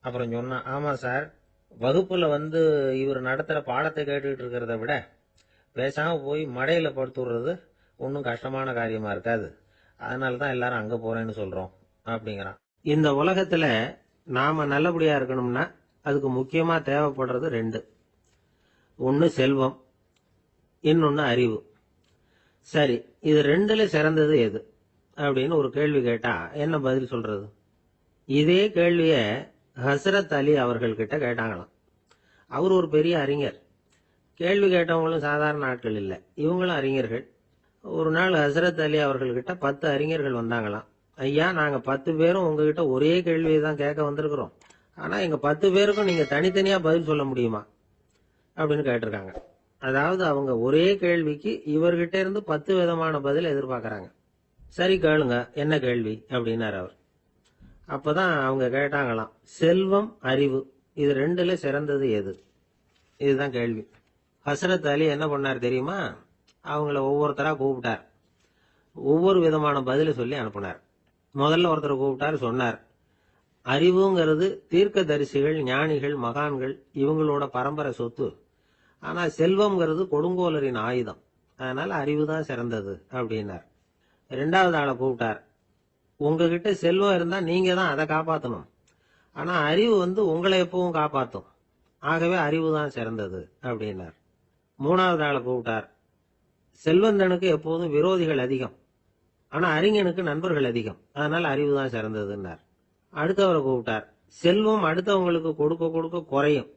அப்புறம் சொன்னான், ஆமா சார், வகுப்புல இவர் நடத்துற பாடத்தை கேட்டுக்கிட்டு இருக்கிறத விட பேசாம போய் மடையில படுத்துடுறது ஒன்றும் கஷ்டமான காரியமா இருக்காது, அதனாலதான் எல்லாரும் அங்க போறேன்னு சொல்றோம் அப்படிங்கிறான். இந்த உலகத்துல நாம நல்லபடியா இருக்கணும்னா அதுக்கு முக்கியமா தேவைப்படுறது ரெண்டு. ஒன்னு செல்வம், இன்னொன்னு அறிவு. சரி, இது ரெண்டுல சிறந்தது எது அப்படின்னு ஒரு கேள்வி கேட்டா என்ன பதில் சொல்றது? இதே கேள்விய ஹசரத் அலி அவர்கள் கிட்ட கேட்டாங்களாம். அவர் ஒரு பெரிய அறிஞர். கேள்வி கேட்டவங்களும் சாதாரண ஆட்கள் இல்லை, இவங்களும் அறிஞர்கள். ஒரு நாள் ஹசரத் அலி அவர்கள்கிட்ட 10 அறிஞர்கள் வந்தாங்களாம். ஐயா, நாங்க 10 பேரும் உங்ககிட்ட ஒரே கேள்வியை தான் கேட்க வந்திருக்கிறோம். ஆனா எங்க 10 பேருக்கும் நீங்க தனித்தனியா பதில் சொல்ல முடியுமா அப்படின்னு கேட்டிருக்காங்க. அதாவது அவங்க ஒரே கேள்விக்கு இவர்கிட்ட இருந்து 10 விதமான பதில் எதிர்பார்க்கறாங்க. சரி கேளுங்க, என்ன கேள்வி அப்படின்னாரு அவர். அப்பதான் அவங்க கேட்டாங்களாம், செல்வம் அறிவு இது ரெண்டுல சிறந்தது எது? இதுதான் கேள்வி. ஹசரத் அலி என்ன பண்ணார் தெரியுமா? அவங்கள ஒவ்வொருத்தரா கூப்பிட்டார். ஒவ்வொரு விதமான பதில சொல்லி அனுப்புனார். முதல்ல ஒருத்தரை கூப்பிட்டார், சொன்னார், அறிவுங்கிறது தீர்க்கதரிசிகள், ஞானிகள், மகான்கள் இவங்களோட பரம்பரை சொத்து. ஆனா செல்வம்ங்கிறது கொடுங்கோலரின் ஆயுதம். அதனால அறிவுதான் சிறந்தது அப்படின்னார். 2வது ஆளை கூப்பிட்டார். உங்ககிட்ட செல்வம் இருந்தா நீங்க தான் அதை காப்பாற்றணும். ஆனா அறிவு உங்களை எப்பவும் காப்பாற்றும். ஆகவே அறிவுதான் சிறந்தது அப்படின்னார். 3வது ஆளை கூப்பிட்டார். செல்வந்தனுக்கு எப்போதும் விரோதிகள் அதிகம், ஆனா அறிஞனுக்கு நண்பர்கள் அதிகம். அதனால அறிவுதான் சிறந்ததுன்னார். அடுத்தவரை கூப்பிட்டார். செல்வம் அடுத்தவங்களுக்கு கொடுக்க கொடுக்க குறையும்,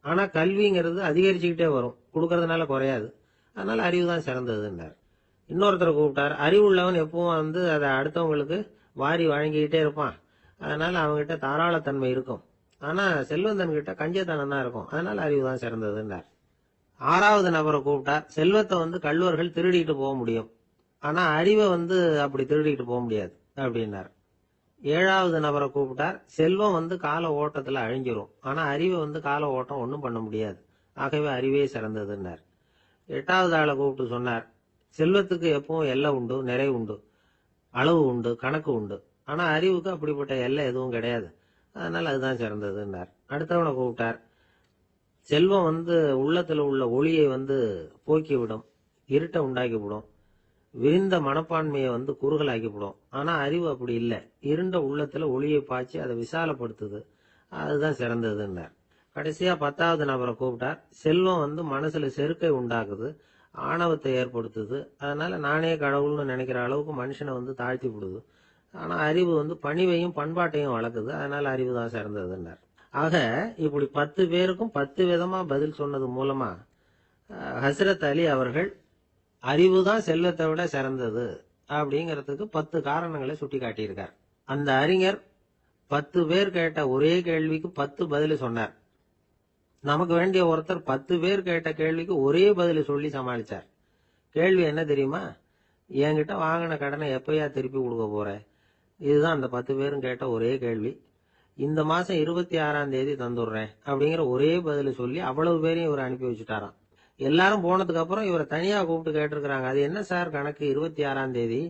ஆனா கல்விங்கிறது அதிகரிச்சுக்கிட்டே வரும், கொடுக்கறதுனால குறையாது. அதனால அறிவுதான் சிறந்ததுன்னார். இன்னொருத்தரை கூப்பிட்டார். அறிவு உள்ளவன் எப்பவும் அதை அடுத்தவங்களுக்கு வாரி வழங்கிக்கிட்டே இருப்பான். அதனால அவங்ககிட்ட தாராளத்தன்மை இருக்கும். ஆனா செல்வந்தன் கிட்ட கஞ்சத்தனம் தான் இருக்கும். அதனால அறிவுதான் சிறந்ததுன்னார். 6வது நபரை கூப்பிட்டார். செல்வத்தை கள்வர்கள் திருடிட்டு போக முடியும், ஆனா அறிவை அப்படி திருடிட்டு போக முடியாது அப்படின்னார். 7வது நபரை கூப்பிட்டார். செல்வம் கால ஓட்டத்துல அழிஞ்சிரும், ஆனா அறிவை கால ஓட்டம் ஒன்றும் பண்ண முடியாது. ஆகவே அறிவே சிறந்ததுன்னார். 8வது ஆளை கூப்பிட்டு சொன்னார், செல்வத்துக்கு எப்பவும் எல்லை உண்டு, நிறை உண்டு, அளவு உண்டு, கணக்கு உண்டு. ஆனா அறிவுக்கு அப்படிப்பட்ட எல்லை எதுவும் கிடையாது. அதனால அதுதான் சிறந்ததுன்னார். அடுத்தவனை கூப்பிட்டார். செல்வம் உள்ளத்துல உள்ள ஒளியை போக்கிவிடும், இருட்டை உண்டாக்கிவிடும், விரிந்த மனப்பான்மையை குறுகலாக்கிவிடும். ஆனா அறிவு அப்படி இல்லை, இருண்ட உள்ளத்துல ஒளியை பாய்ச்சி அதை விசாலப்படுத்துது. அதுதான் சிறந்ததுன்னார். கடைசியா 10வது நபரை கூப்பிட்டார். செல்வம் மனசுல செருக்கை உண்டாக்குது, ஆணவத்தை ஏற்படுத்துது. அதனால நானே கடவுள்னு நினைக்கிற அளவுக்கு மனுஷனை தாழ்த்தி விடுது. ஆனா அறிவு பணிவையும் பண்பாட்டையும் வளர்க்குது. அதனால அறிவு தான் சிறந்ததுன்னார். ஆக இப்படி 10 பேருக்கும் 10 விதமா பதில் சொன்னது மூலமா ஹசரத் அலி அவர்கள் அறிவுதான் செல்வத்தை விட சிறந்தது அப்படிங்கறதுக்கு 10 காரணங்களை சுட்டி காட்டியிருக்கார். அந்த அறிஞர் 10 பேர் கேட்ட ஒரே கேள்விக்கு 10 பதில் சொன்னார். நமக்கு வேண்டிய ஒருத்தர் 10 பேர் கேட்ட கேள்விக்கு ஒரே பதில் சொல்லி சமாளிச்சார். கேள்வி என்ன தெரியுமா? என்கிட்ட வாங்கின கடனை எப்பயா திருப்பி கொடுக்க போற? இதுதான் அந்த 10 பேரும் கேட்ட ஒரே கேள்வி. இந்த மாசம் 26ஆம் தேதி தந்துடுறேன் அப்படிங்கிற ஒரே பதில் சொல்லி அவ்வளவு பேரையும் இவர் அனுப்பி வச்சுட்டாராம். எல்லாரும் போனதுக்கு அப்புறம் இவரை தனியா கூப்பிட்டு கேட்டிருக்காங்க. அது என்ன சார் கணக்கு, 26ஆம் தேதி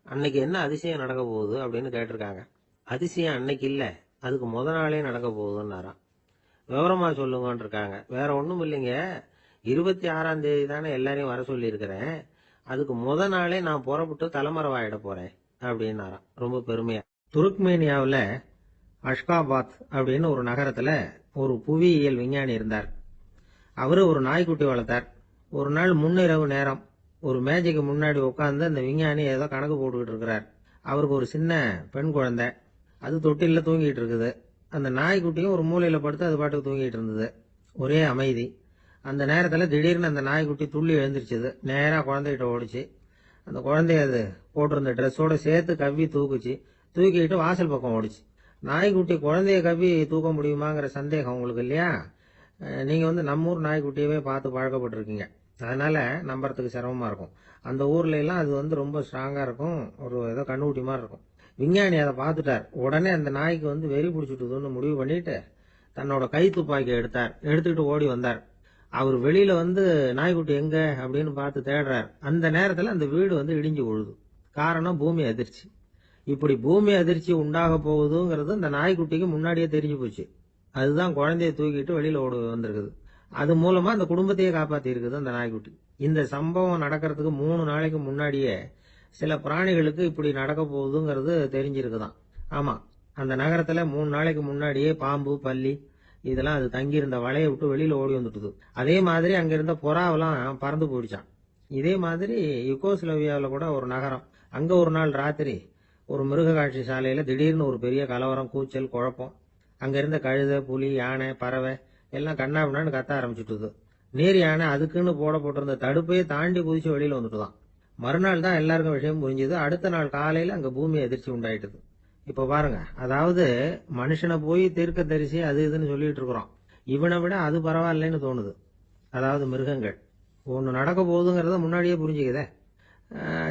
அன்னைக்கு என்ன அதிசயம் நடக்க போகுது அப்படின்னு கேட்டிருக்காங்க. அதிசயம் அன்னைக்கு இல்ல, அதுக்கு முத நாளே நடக்க போகுதுன்னாராம். விவரமா சொல்லுங்கன்னு இருக்காங்க. வேற ஒண்ணும் இல்லைங்க, 26ஆம் தேதி தானே எல்லாரையும் வர சொல்லி இருக்கிறேன், அதுக்கு முத நாளே நான் புறப்பட்டு தலைமறைவாயிட போறேன் அப்படின்னாராம் ரொம்ப பெருமையா. துருக்மேனியாவுல அஷ்காபாத் அப்படின்னு ஒரு நகரத்துல ஒரு புவியியல் விஞ்ஞானி இருந்தார். அவரு ஒரு நாய்க்குட்டி வளர்த்தார். ஒரு நாள் முன்னிரவு நேரம் ஒரு மேஜைக்கு முன்னாடி உட்கார்ந்து அந்த விஞ்ஞானி ஏதோ கணக்கு போட்டுக்கிட்டு இருக்கிறார். அவருக்கு ஒரு சின்ன பெண் குழந்தை, அது தொட்டில தூங்கிட்டு இருக்குது. அந்த நாய்க்குட்டியும் ஒரு மூலையில படுத்து அது பாட்டுக்கு தூங்கிட்டு இருந்தது. ஒரே அமைதி. அந்த நேரத்துல திடீர்னு அந்த நாய்க்குட்டி துள்ளி எழுந்திருச்சுது. நேரா குழந்தைகிட்ட ஓடிச்சு. அந்த குழந்தைய அது போட்டிருந்த ட்ரெஸ்ஸோட சேர்த்து கவ்வி தூக்குச்சு. தூக்கிட்டு வாசல் பக்கம் ஓடிச்சு. நாய்க்குட்டி குழந்தைய கவ்வி தூக்க முடியுமாங்கிற சந்தேகம் உங்களுக்கு இல்லையா? நீங்க நம்ம ஊர் நாய்க்குட்டியவே பார்த்து பழக்கப்பட்டிருக்கீங்க, அதனால நம்புறதுக்கு சிரமமா இருக்கும். அந்த ஊர்ல எல்லாம் அது ரொம்ப ஸ்ட்ராங்கா இருக்கும், ஒரு ஏதோ கண்ணுக்குட்டி மாதிரி இருக்கும். விஞ்ஞானி அதை பார்த்துட்டார். உடனே அந்த நாய்க்கு வெறி பிடிச்சிட்டுதுன்னு முடிவு பண்ணிட்டு தன்னோட கை துப்பாக்கி எடுத்துக்கிட்டு ஓடி வந்தார். அவர் வெளியில நாய்க்குட்டி எங்க அப்படின்னு பார்த்து தேடுறார். அந்த நேரத்துல அந்த வீடு இடிஞ்சு விழுது. காரணம் பூமி அதிர்ச்சி. இப்படி பூமி அதிர்ச்சி உண்டாக போகுதுங்கிறது அந்த நாய்க்குட்டிக்கு முன்னாடியே தெரிஞ்சு போச்சு. அதுதான் குழந்தைய தூக்கிட்டு வெளியில ஓடி வந்திருக்குது. அது மூலமா அந்த குடும்பத்தையே காப்பாத்தி இருக்குது அந்த நாய்க்குட்டி. இந்த சம்பவம் நடக்கிறதுக்கு 3 நாளைக்கு முன்னாடியே சில பிராணிகளுக்கு இப்படி நடக்க போகுதுங்கிறது தெரிஞ்சிருக்குதான். ஆமா, அந்த நகரத்துல 3 நாளைக்கு முன்னாடியே பாம்பு, பல்லி இதெல்லாம் அது தங்கியிருந்த வலையை விட்டு வெளியில ஓடி வந்துட்டுது. அதே மாதிரி அங்க இருந்த புறாவெல்லாம் பறந்து போயிடுச்சான். இதே மாதிரி யுகோஸ்லோவியாவில் கூட ஒரு நகரம், அங்க ஒரு நாள் ராத்திரி ஒரு மிருக காட்சி சாலையில திடீர்னு ஒரு பெரிய கலவரம், கூச்சல், குழப்பம். அங்க இருந்த கழுதை, புலி, யானை, பறவை எல்லாம் கண்ணாபின்னான்னு கத்த ஆரம்பிச்சுட்டுது. நீர் யானை அதுக்குன்னு போட்டிருந்த தடுப்பையே தாண்டி குதிச்சு வெளியில வந்துட்டுதான். மறுநாள் தான் எல்லாருக்கும் விஷயம் புரிஞ்சுது. அடுத்த நாள் காலையில அங்க பூமி அதிர்ச்சி உண்டாயிட்டுது. இப்ப பாருங்க, அதாவது மனுஷனை போய் தீர்க்க தரிசி அது இதுன்னு சொல்லிட்டு இருக்கிறோம். இவனை விட அது பரவாயில்லைன்னு தோணுது. அதாவது மிருகங்கள் ஒண்ணு நடக்க போகுதுங்கிறத முன்னாடியே புரிஞ்சுக்குதே.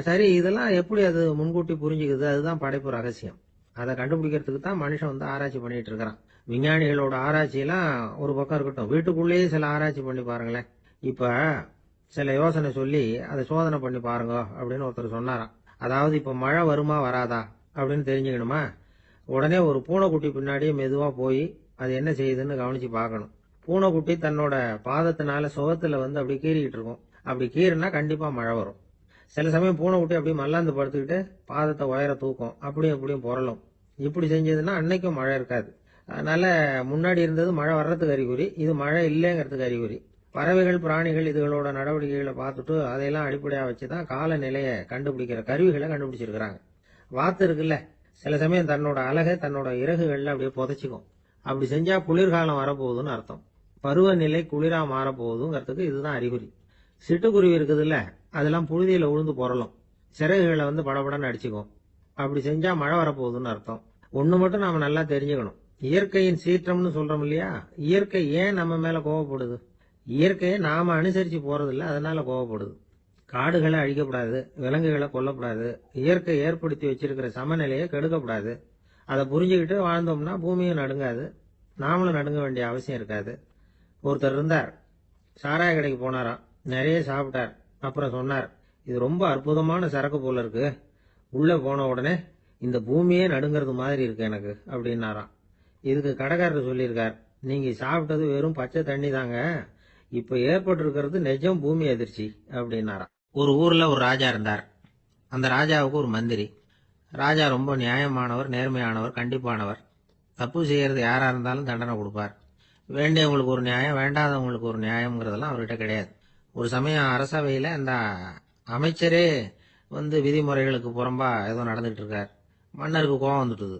சரி, இதெல்லாம் எப்படி அது முன்கூட்டி புரிஞ்சுக்குது? அதுதான் படைப்பு ரகசியம். அதை கண்டுபிடிக்கிறதுக்கு தான் மனுஷன் ஆராய்ச்சி பண்ணிட்டு இருக்கிறான். விஞ்ஞானிகளோட ஆராய்ச்சி எல்லாம் ஒரு பக்கம் இருக்கட்டும், வீட்டுக்குள்ளேயே சில ஆராய்ச்சி பண்ணி பாருங்களேன். இப்ப சில யோசனை சொல்லி அதை சோதனை பண்ணி பாருங்க அப்படின்னு ஒருத்தர் சொன்னாராம். அதாவது இப்ப மழை வருமா வராதா அப்படின்னு தெரிஞ்சுக்கணுமா, உடனே ஒரு பூனைக்குட்டி பின்னாடியே மெதுவா போய் அது என்ன செய்யுதுன்னு கவனிச்சு பார்க்கணும். பூனைக்குட்டி தன்னோட பாதத்தினால சுகத்துல அப்படி கீறிக்கிட்டு இருக்கும். அப்படி கீறினா கண்டிப்பா மழை வரும். சில சமயம் பூனைக்குட்டி அப்படியே மல்லாந்து படுத்துக்கிட்டு பாதத்தை உயர தூக்கும், அப்படியும் புரளும். இப்படி செஞ்சதுன்னா அன்னைக்கும் மழை இருக்காது. அதனால முன்னாடி இருந்தது மழை வர்றதுக்கு அறிகுறி, இது மழை இல்லைங்கிறதுக்கு அறிகுறி. பறவைகள், பிராணிகள் இதுகளோட நடவடிக்கைகளை பார்த்துட்டு அதையெல்லாம் அடிப்படையா வச்சுதான் காலநிலையை கண்டுபிடிக்கிற கருவிகளை கண்டுபிடிச்சிருக்கிறாங்க. வாத்து இருக்குல்ல, சில சமயம் தன்னோட அழகை தன்னோட இறகுகள்ல அப்படியே புதைச்சிக்கும். அப்படி செஞ்சா குளிர்காலம் வரப்போகுதுன்னு அர்த்தம். பருவநிலை குளிரா மாறப்போகுதுங்கிறதுக்கு இதுதான் அறிகுறி. சிட்டுக்குருவி இருக்குதுல்ல, அதெல்லாம் புழுதியில உழுந்து புரளும், சிறகுகளை படபடன்னு அடிச்சுக்கும். அப்படி செஞ்சா மழை வரப்போகுதுன்னு அர்த்தம். ஒண்ணு மட்டும் நாம நல்லா தெரிஞ்சுக்கணும், இயற்கையின் சீற்றம்னு சொல்றோம் இல்லையா, இயற்கை ஏன் நம்ம மேல கோவப்படுது? இயற்கையை நாம அனுசரிச்சு போறதில்ல, அதனால கோவப்படுது. காடுகளை அழிக்கப்படாது, விலங்குகளை கொல்லப்படாது, இயற்கை ஏற்படுத்தி வச்சிருக்கிற சமநிலையை கெடுக்கப்படாது. அதை புரிஞ்சுக்கிட்டு வாழ்ந்தோம்னா பூமியும் நடுங்காது, நாமளும் நடுங்க வேண்டிய அவசியம் இருக்காது. ஒருத்தர் இருந்தார், சாராய கடைக்கு போனாராம், நிறைய சாப்பிட்டார். அப்புறம் சொன்னார், இது ரொம்ப அற்புதமான சரக்கு போல இருக்கு, உள்ள போன உடனே இந்த பூமியே நடுங்கிறது மாதிரி இருக்கு எனக்கு அப்படின்னாராம். இதுக்கு கடைக்காரர் சொல்லியிருக்கார், நீங்க சாப்பிட்டது வெறும் பச்சை தண்ணி தாங்க, இப்ப ஏற்பட்டு இருக்கிறது நிஜம் பூமி அதிர்ச்சி அப்படின்னாராம். ஒரு ஊர்ல ஒரு ராஜா இருந்தார். அந்த ராஜாவுக்கு ஒரு மந்திரி. ராஜா ரொம்ப நியாயமானவர், நேர்மையானவர், கண்டிப்பானவர். தப்பு செய்யறது யாரா இருந்தாலும் தண்டனை கொடுப்பார். வேண்டியவங்களுக்கு ஒரு நியாயம், வேண்டாதவங்களுக்கு ஒரு நியாயம்ங்கிறதெல்லாம் அவர்கிட்ட கிடையாது. ஒரு சமயம் அரசவையில அந்த அமைச்சரே விதிமுறைகளுக்கு புறம்பா ஏதோ நடந்துட்டு இருக்கார். மன்னருக்கு கோபம் வந்துட்டுது.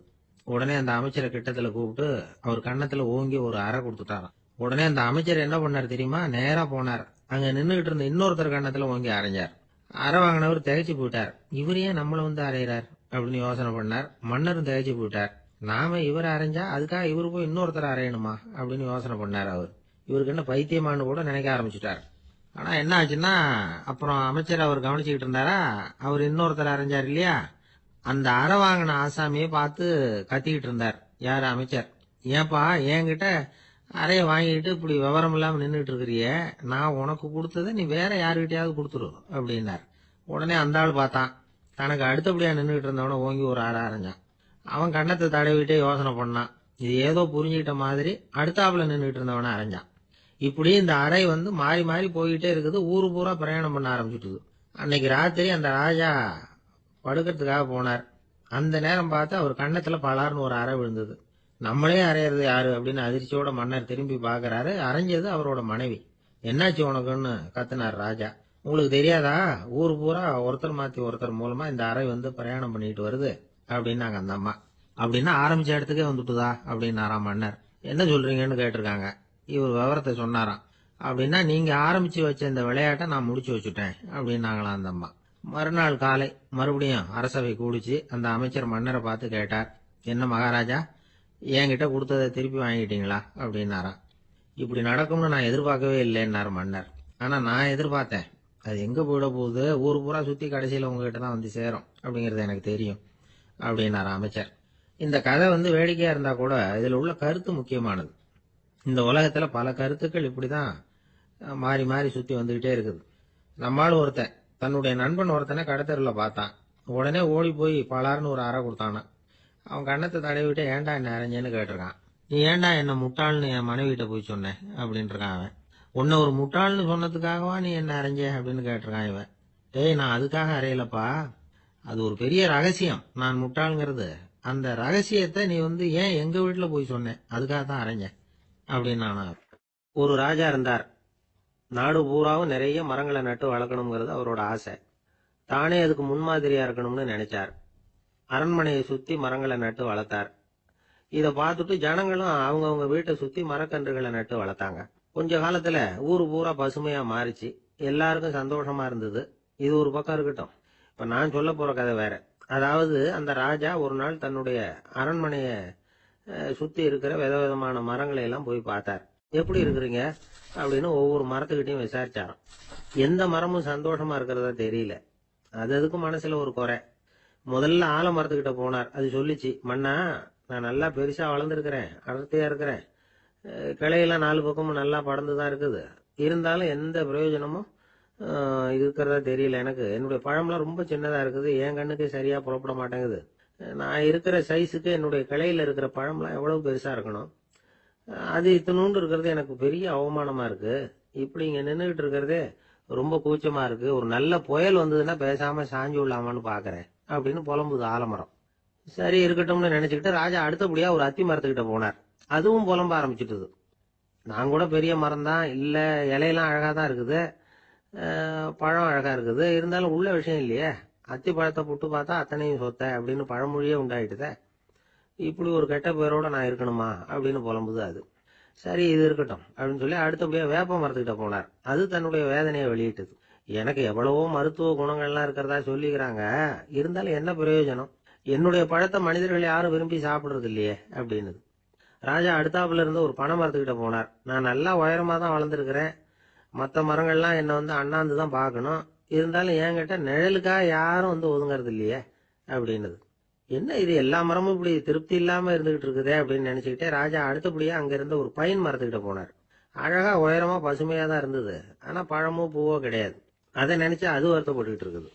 உடனே அந்த அமைச்சரை கிட்டத்துல கூப்பிட்டு அவர் கன்னத்துல ஓங்கி ஒரு அறை கொடுத்துட்டாராம். உடனே அந்த அமைச்சர் என்ன பண்ணார் தெரியுமா, நேரா போனார், அங்க நின்றுகிட்டு இருந்த இன்னொருத்தர் கன்னத்துல ஓங்கி அரைஞ்சார். அரை வாங்கினவர் திகைச்சு போயிட்டார். இவர் ஏன் நம்மள அரைகிறார் அப்படின்னு யோசனை பண்ணார். மன்னரும் திகைச்சு போயிட்டார். நாம இவரை அரைஞ்சா அதுக்காக இவரு போய் இன்னொருத்தர் அரையணுமா அப்படின்னு யோசனை பண்ணார். அவர் இவருக்கு என்ன பைத்தியமானு கூட நினைக்க ஆரம்பிச்சுட்டார். ஆனா என்ன ஆச்சுன்னா, அப்புறம் அமைச்சர் அவர் கவனிச்சுக்கிட்டு இருந்தாரா, அவர் இன்னொருத்தர் அரைஞ்சார் இல்லையா, அந்த அரை வாங்கின ஆசாமியை பார்த்து கத்திக்கிட்டு இருந்தார். யாரு? அமைச்சர். ஏன்பா என்கிட்ட அறைய வாங்கிட்டு இப்படி விவரம் இல்லாம நின்றுட்டு இருக்கிறிய, நான் உனக்கு கொடுத்ததை நீ வேற யாருகிட்டயாவது கொடுத்துரு அப்படின்னார். உடனே அந்த ஆள் பார்த்தான், தனக்கு அடுத்தபடியா நின்றுட்டு இருந்தவன ஓங்கி ஒரு அரை அரைஞ்சான். அவன் கண்ணத்தை தடவிட்டே யோசனை பண்ணான். இது ஏதோ புரிஞ்சுக்கிட்ட மாதிரி அடுத்தாப்புல நின்றுட்டு இருந்தவன அரைஞ்சான். இப்படி இந்த அறை மாறி மாறி போய்கிட்டே இருக்குது. ஊரு பூரா பிரயாணம் பண்ண ஆரம்பிச்சுட்டுது. அன்னைக்கு ராத்திரி அந்த ராஜா படுக்கிறதுக்காக போனார். அந்த நேரம் பார்த்து அவர் கண்ணத்துல பலார்னு ஒரு அறை விழுந்தது. நம்மளே அறையிறது யாரு அப்படின்னு அதிர்ச்சியோட மன்னர் திரும்பி பாக்குறாரு. அரைஞ்சது அவரோட மனைவி. என்னாச்சு உனக்குன்னு கத்துனார் ராஜா. உங்களுக்கு தெரியாதா, ஊரு பூரா ஒருத்தர் மாத்தி ஒருத்தர் மூலமா இந்த அறை பிரயாணம் பண்ணிட்டு வருது அப்படின்னாங்க அந்த அம்மா. அப்படின்னா ஆரம்பிச்ச இடத்துக்கே வந்துட்டுதா அப்படின்னாராம் மன்னர். என்ன சொல்றீங்கன்னு கேட்டிருக்காங்க. இவர் விவரத்தை சொன்னாராம். அப்படின்னா நீங்க ஆரம்பிச்சு வச்ச இந்த விளையாட்டை நான் முடிச்சு வச்சுட்டேன் அப்படின்னாங்களாம் அந்த அம்மா. மறுநாள் காலை மறுபடியும் அரசவை கூடிச்சு. அந்த அமைச்சர் மன்னரை பார்த்து கேட்டார், என்ன மகாராஜா, என்கிட்ட கொடுத்ததை திருப்பி வாங்கிட்டீங்களா அப்படின்னாராம். இப்படி நடக்கும்னு நான் எதிர்பார்க்கவே இல்லைன்னாரு மன்னர். ஆனா நான் எதிர்பார்த்தேன். அது எங்க போயிட போகுது, ஊர் பூரா சுத்தி கடைசியில உங்ககிட்ட தான் சேரும் அப்படிங்கறது எனக்கு தெரியும் அப்படின்னாரு அமைச்சர். இந்த கதை வேடிக்கையா இருந்தா கூட இதுல உள்ள கருத்து முக்கியமானது. இந்த உலகத்துல பல கருத்துக்கள் இப்படிதான் மாறி மாறி சுத்தி வந்துகிட்டே இருக்குது. நம்மால் ஒருத்தன் தன்னுடைய நண்பன் ஒருத்தனை கடத்தருல பார்த்தான். உடனே ஓடி போய் பலார்னு ஒரு அறை கொடுத்தானா. அவன் கண்ணத்தை தடவிட்டு ஏன்டா என்ன அரைஞ்சேன்னு கேட்டிருக்கான். நீ ஏன்டா என்ன முட்டாள்னு என் மனைவிட்ட போய் சொன்னேன் அப்படின்னு இருக்கான் அவன். உன்னை ஒரு முட்டாள்னு சொன்னதுக்காகவா நீ என்ன அரைஞ்ச அப்படின்னு கேட்டிருக்கான் இவன். டேய், நான் அதுக்காக அறையலப்பா, அது ஒரு பெரிய ரகசியம், நான் முட்டாளுங்கிறது. அந்த ரகசியத்தை நீ ஏன் எங்க வீட்டுல போய் சொன்னேன், அதுக்காக தான் அரைஞ்சேன். அப்படின்னு ஒரு ராஜா இருந்தார். நாடு பூராவும் நிறைய மரங்களை நட்டு வளர்க்கணுங்கிறது அவரோட ஆசை. தானே அதுக்கு முன்மாதிரியா இருக்கணும்னு நினைச்சார். அரண்மனையை சுத்தி மரங்களை நட்டு வளர்த்தார். இத பார்த்துட்டு ஜனங்களும் அவங்கவுங்க வீட்டை சுத்தி மரக்கன்றுகளை நட்டு வளர்த்தாங்க. கொஞ்ச காலத்துல ஊரு பூரா பசுமையா மாறிச்சு. எல்லாருக்கும் சந்தோஷமா இருந்தது. இது ஒரு பக்கம் இருக்கட்டும். இப்ப நான் சொல்ல போற கதை வேற. அதாவது அந்த ராஜா ஒரு நாள் தன்னுடைய அரண்மனைய சுத்தி இருக்கிற விதவிதமான மரங்களை எல்லாம் போய் பார்த்தார். எப்படி இருக்கிறீங்க அப்படின்னு ஒவ்வொரு மரத்துக்கிட்டையும் விசாரிச்சாராம். எந்த மரமும் சந்தோஷமா இருக்கிறதா தெரியல. அதுக்கு மனசுல ஒரு குறை. முதல்ல ஆலமரத்துக்கிட்ட போனார். அது சொல்லிச்சு, மண்ணா நான் நல்லா பெருசா வளர்ந்துருக்கிறேன், அடர்த்தியா இருக்கிறேன், கிளையெல்லாம் 4 பக்கமும் நல்லா படர்ந்துதான் இருக்குது, இருந்தாலும் எந்த பிரயோஜனமும் இருக்கிறதா தெரியல. எனக்கு என்னுடைய பழம்லாம் ரொம்ப சின்னதா இருக்குது, என் கண்ணுக்கு சரியா புறப்பட மாட்டேங்குது. நான் இருக்கிற சைஸுக்கு என்னுடைய கிளையில இருக்கிற பழம்லாம் எவ்வளவு பெருசா இருக்கணும், அது இத்தினூண்டு இருக்கிறது எனக்கு பெரிய அவமானமா இருக்கு. இப்படி இங்க நின்றுகிட்டு இருக்கிறதே ரொம்ப கூச்சமா இருக்கு. ஒரு நல்ல புயல் வந்ததுன்னா பேசாம சாஞ்சு விடலாமான்னு பாக்குறேன் அப்படின்னு புலம்புது ஆலமரம். சரி இருக்கட்டும்னு நினைச்சுக்கிட்டு ராஜா அடுத்தபடியா ஒரு அத்தி மரத்துக்கிட்ட போனார். அதுவும் புலம்ப ஆரம்பிச்சுட்டுது. நான் கூட பெரிய மரம் தான், இல்ல இலையெல்லாம் அழகா தான் இருக்குது, பழம் அழகா இருக்குது, இருந்தாலும் உள்ள விஷயம் இல்லையே, அத்தி பழத்தை புட்டு பார்த்தா அத்தனையும் சொத்த அப்படின்னு பழமொழியே உண்டாயிட்டுதே. இப்படி ஒரு கெட்ட பேரோட நான் இருக்கணுமா அப்படின்னு புலம்புது அது. சரி இது இருக்கட்டும் அப்படின்னு சொல்லி அடுத்தபடியா வேப்ப மரத்துக்கிட்ட போனார். அது தன்னுடைய வேதனையை வெளியிட்டது. எனக்கு எவ்வளவோ மருத்துவ குணங்கள்லாம் இருக்கிறதா சொல்லிக்கிறாங்க, இருந்தாலும் என்ன பிரயோஜனம், என்னுடைய பழத்தை மனிதர்கள் யாரும் விரும்பி சாப்பிடுறது இல்லையே அப்படின்னு. ராஜா அடுத்தாப்புல இருந்து ஒரு பனை மரத்துக்கிட்ட போனார். நான் நல்லா உயரமா தான் வளர்ந்துருக்கிறேன், மற்ற மரங்கள்லாம் என்னை அண்ணாந்து தான் பார்க்கணும், இருந்தாலும் என்கிட்ட நிழலுக்காக யாரும் ஒதுங்கறது இல்லையே அப்படின்னுது. என்ன இது எல்லா மரமும் இப்படி திருப்தி இல்லாம இருந்துகிட்டு இருக்குதே அப்படின்னு நினைச்சுக்கிட்டே ராஜா அடுத்தபடியா அங்க இருந்த ஒரு பைன் மரத்துக்கிட்ட போனார். அழகா உயரமா பசுமையா தான் இருந்தது, ஆனா பழமோ பூவோ கிடையாது. அதை நினைச்சா அது வருத்தப்பட்டுக்கிட்டு இருக்குது.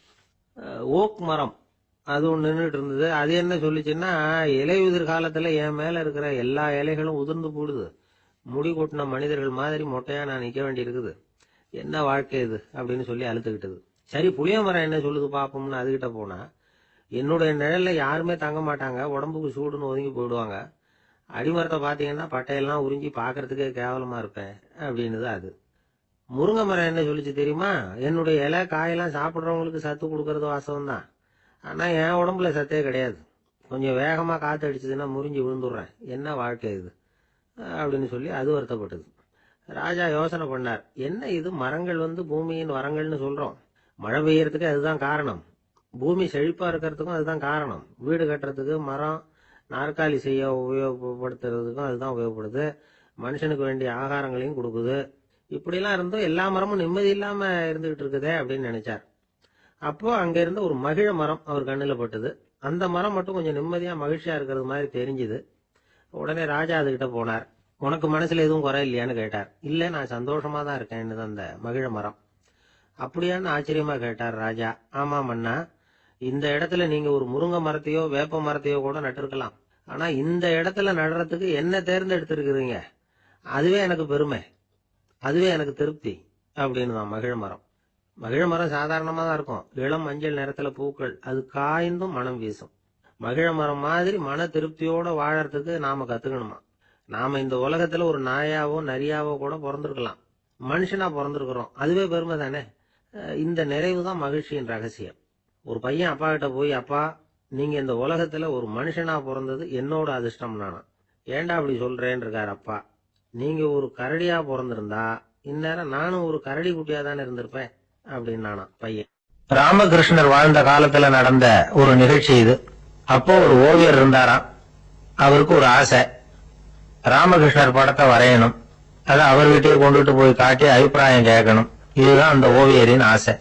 ஓக் மரம் அது ஒன்று நின்றுட்டு இருந்தது. அது என்ன சொல்லிச்சுன்னா, இலையுதிர் காலத்துல என் மேல இருக்கிற எல்லா இலைகளும் உதிர்ந்து போடுது, முடி கொட்டின மனிதர்கள் மாதிரி மொட்டையா நான் நிக்க வேண்டி இருக்குது, என்ன வாழ்க்கை இது அப்படின்னு சொல்லி அழுத்துக்கிட்டது. சரி புளிய மரம் என்ன சொல்லுது பாப்போம்னு அதுகிட்ட போனா, என்னுடைய நிழல்ல யாருமே தங்க மாட்டாங்க, உடம்புக்கு சூடுன்னு ஒதுங்கி போயிடுவாங்க, அடிமரத்தை பாத்தீங்கன்னா பட்டையெல்லாம் உறிஞ்சி பாக்குறதுக்கே கேவலமா இருப்பேன் அப்படின்னுது அது. முருங்கை மரம் என்ன சொல்லிச்சு தெரியுமா, என்னுடைய இலை காயெல்லாம் சாப்பிட்றவங்களுக்கு சத்து கொடுக்கறது வாசம் தான், ஆனா என் உடம்புல சத்தே கிடையாது, கொஞ்சம் வேகமா காத்து அடிச்சதுன்னா முறிஞ்சு விழுந்துடுறேன், என்ன வாழ்க்கை இது அப்படின்னு சொல்லி அது வருத்தப்பட்டது. ராஜா யோசனை பண்ணார், என்ன இது மரங்கள் பூமியின் வரங்கள்னு சொல்றோம், மழை பெய்யறதுக்கு அதுதான் காரணம், பூமி செழிப்பா இருக்கிறதுக்கும் அதுதான் காரணம், வீடு கட்டுறதுக்கு மரம், நாற்காலி செய்ய உபயோகப்படுத்துறதுக்கும் அதுதான் உபயோகப்படுது, மனுஷனுக்கு வேண்டிய ஆகாரங்களையும் கொடுக்குது, இப்படிலாம் இருந்தும் எல்லா மரமும் நிம்மதி இல்லாம இருந்துகிட்டு இருக்குதே அப்படின்னு நினைச்சார். அப்போ அங்க இருந்த ஒரு மகிழ மரம் அவர் கண்ணுல பட்டது. அந்த மரம் மட்டும் கொஞ்சம் நிம்மதியா மகிழ்ச்சியா இருக்கிறது மாதிரி தெரிஞ்சுது. உடனே ராஜா அதுகிட்ட போனார். உனக்கு மனசுல எதுவும் குறை இல்லையான்னு கேட்டார். இல்ல நான் சந்தோஷமா தான் இருக்கேன்னு அந்த மகிழ மரம். அப்படியான்னு ஆச்சரியமா கேட்டார் ராஜா. ஆமா மன்னா, இந்த இடத்துல நீங்க ஒரு முருங்கை மரத்தையோ வேப்ப மரத்தையோ கூட நட்டிருக்கலாம், ஆனா இந்த இடத்துல நடுறதுக்கு என்ன தேர்ந்தெடுத்திருக்கிறீங்க, அதுவே எனக்கு பெருமை, அதுவே எனக்கு திருப்தி அப்படின்னு தான் மகிழ மரம். மகிழ மரம் சாதாரணமா தான் இருக்கும், இளம் மஞ்சள் நிறத்துல பூக்கள், அது காய்ந்தும் மனம் வீசும். மகிழ மரம் மாதிரி மன திருப்தியோட வாழறதுக்கு நாம கத்துக்கணுமா. நாம இந்த உலகத்துல ஒரு நாயாவோ நரியாவோ கூட பிறந்திருக்கலாம், மனுஷனா பிறந்திருக்கிறோம், அதுவே பெருமை தானே. இந்த நிறைவு தான் மகிழ்ச்சியின் ரகசியம். ஒரு பையன் அப்பா கிட்ட போய், அப்பா நீங்க இந்த உலகத்துல ஒரு மனுஷனா பிறந்தது என்னோட அதிர்ஷ்டம் நானா. ஏண்டா அப்படி சொல்றேன்னு இருக்காரு அப்பா. நீங்க ஒரு கரடியா பிறந்திருந்தா இந்நேரம் நானும் ஒரு கரடி குட்டியா தானே இருந்திருப்பேன் அப்படின்னு நானா பையன். ராமகிருஷ்ணர் வாழ்ந்த காலத்துல நடந்த ஒரு நிகழ்ச்சி இது. அப்போ ஒரு ஓவியர் இருந்தாராம். அவருக்கு ஒரு ஆசை, ராமகிருஷ்ணர் படத்தை வரையணும், அதை அவர்கிட்டயே கொண்டுட்டு போய் காட்டி அபிப்பிராயம் கேட்கணும். இதுதான் அந்த ஓவியரின் ஆசை.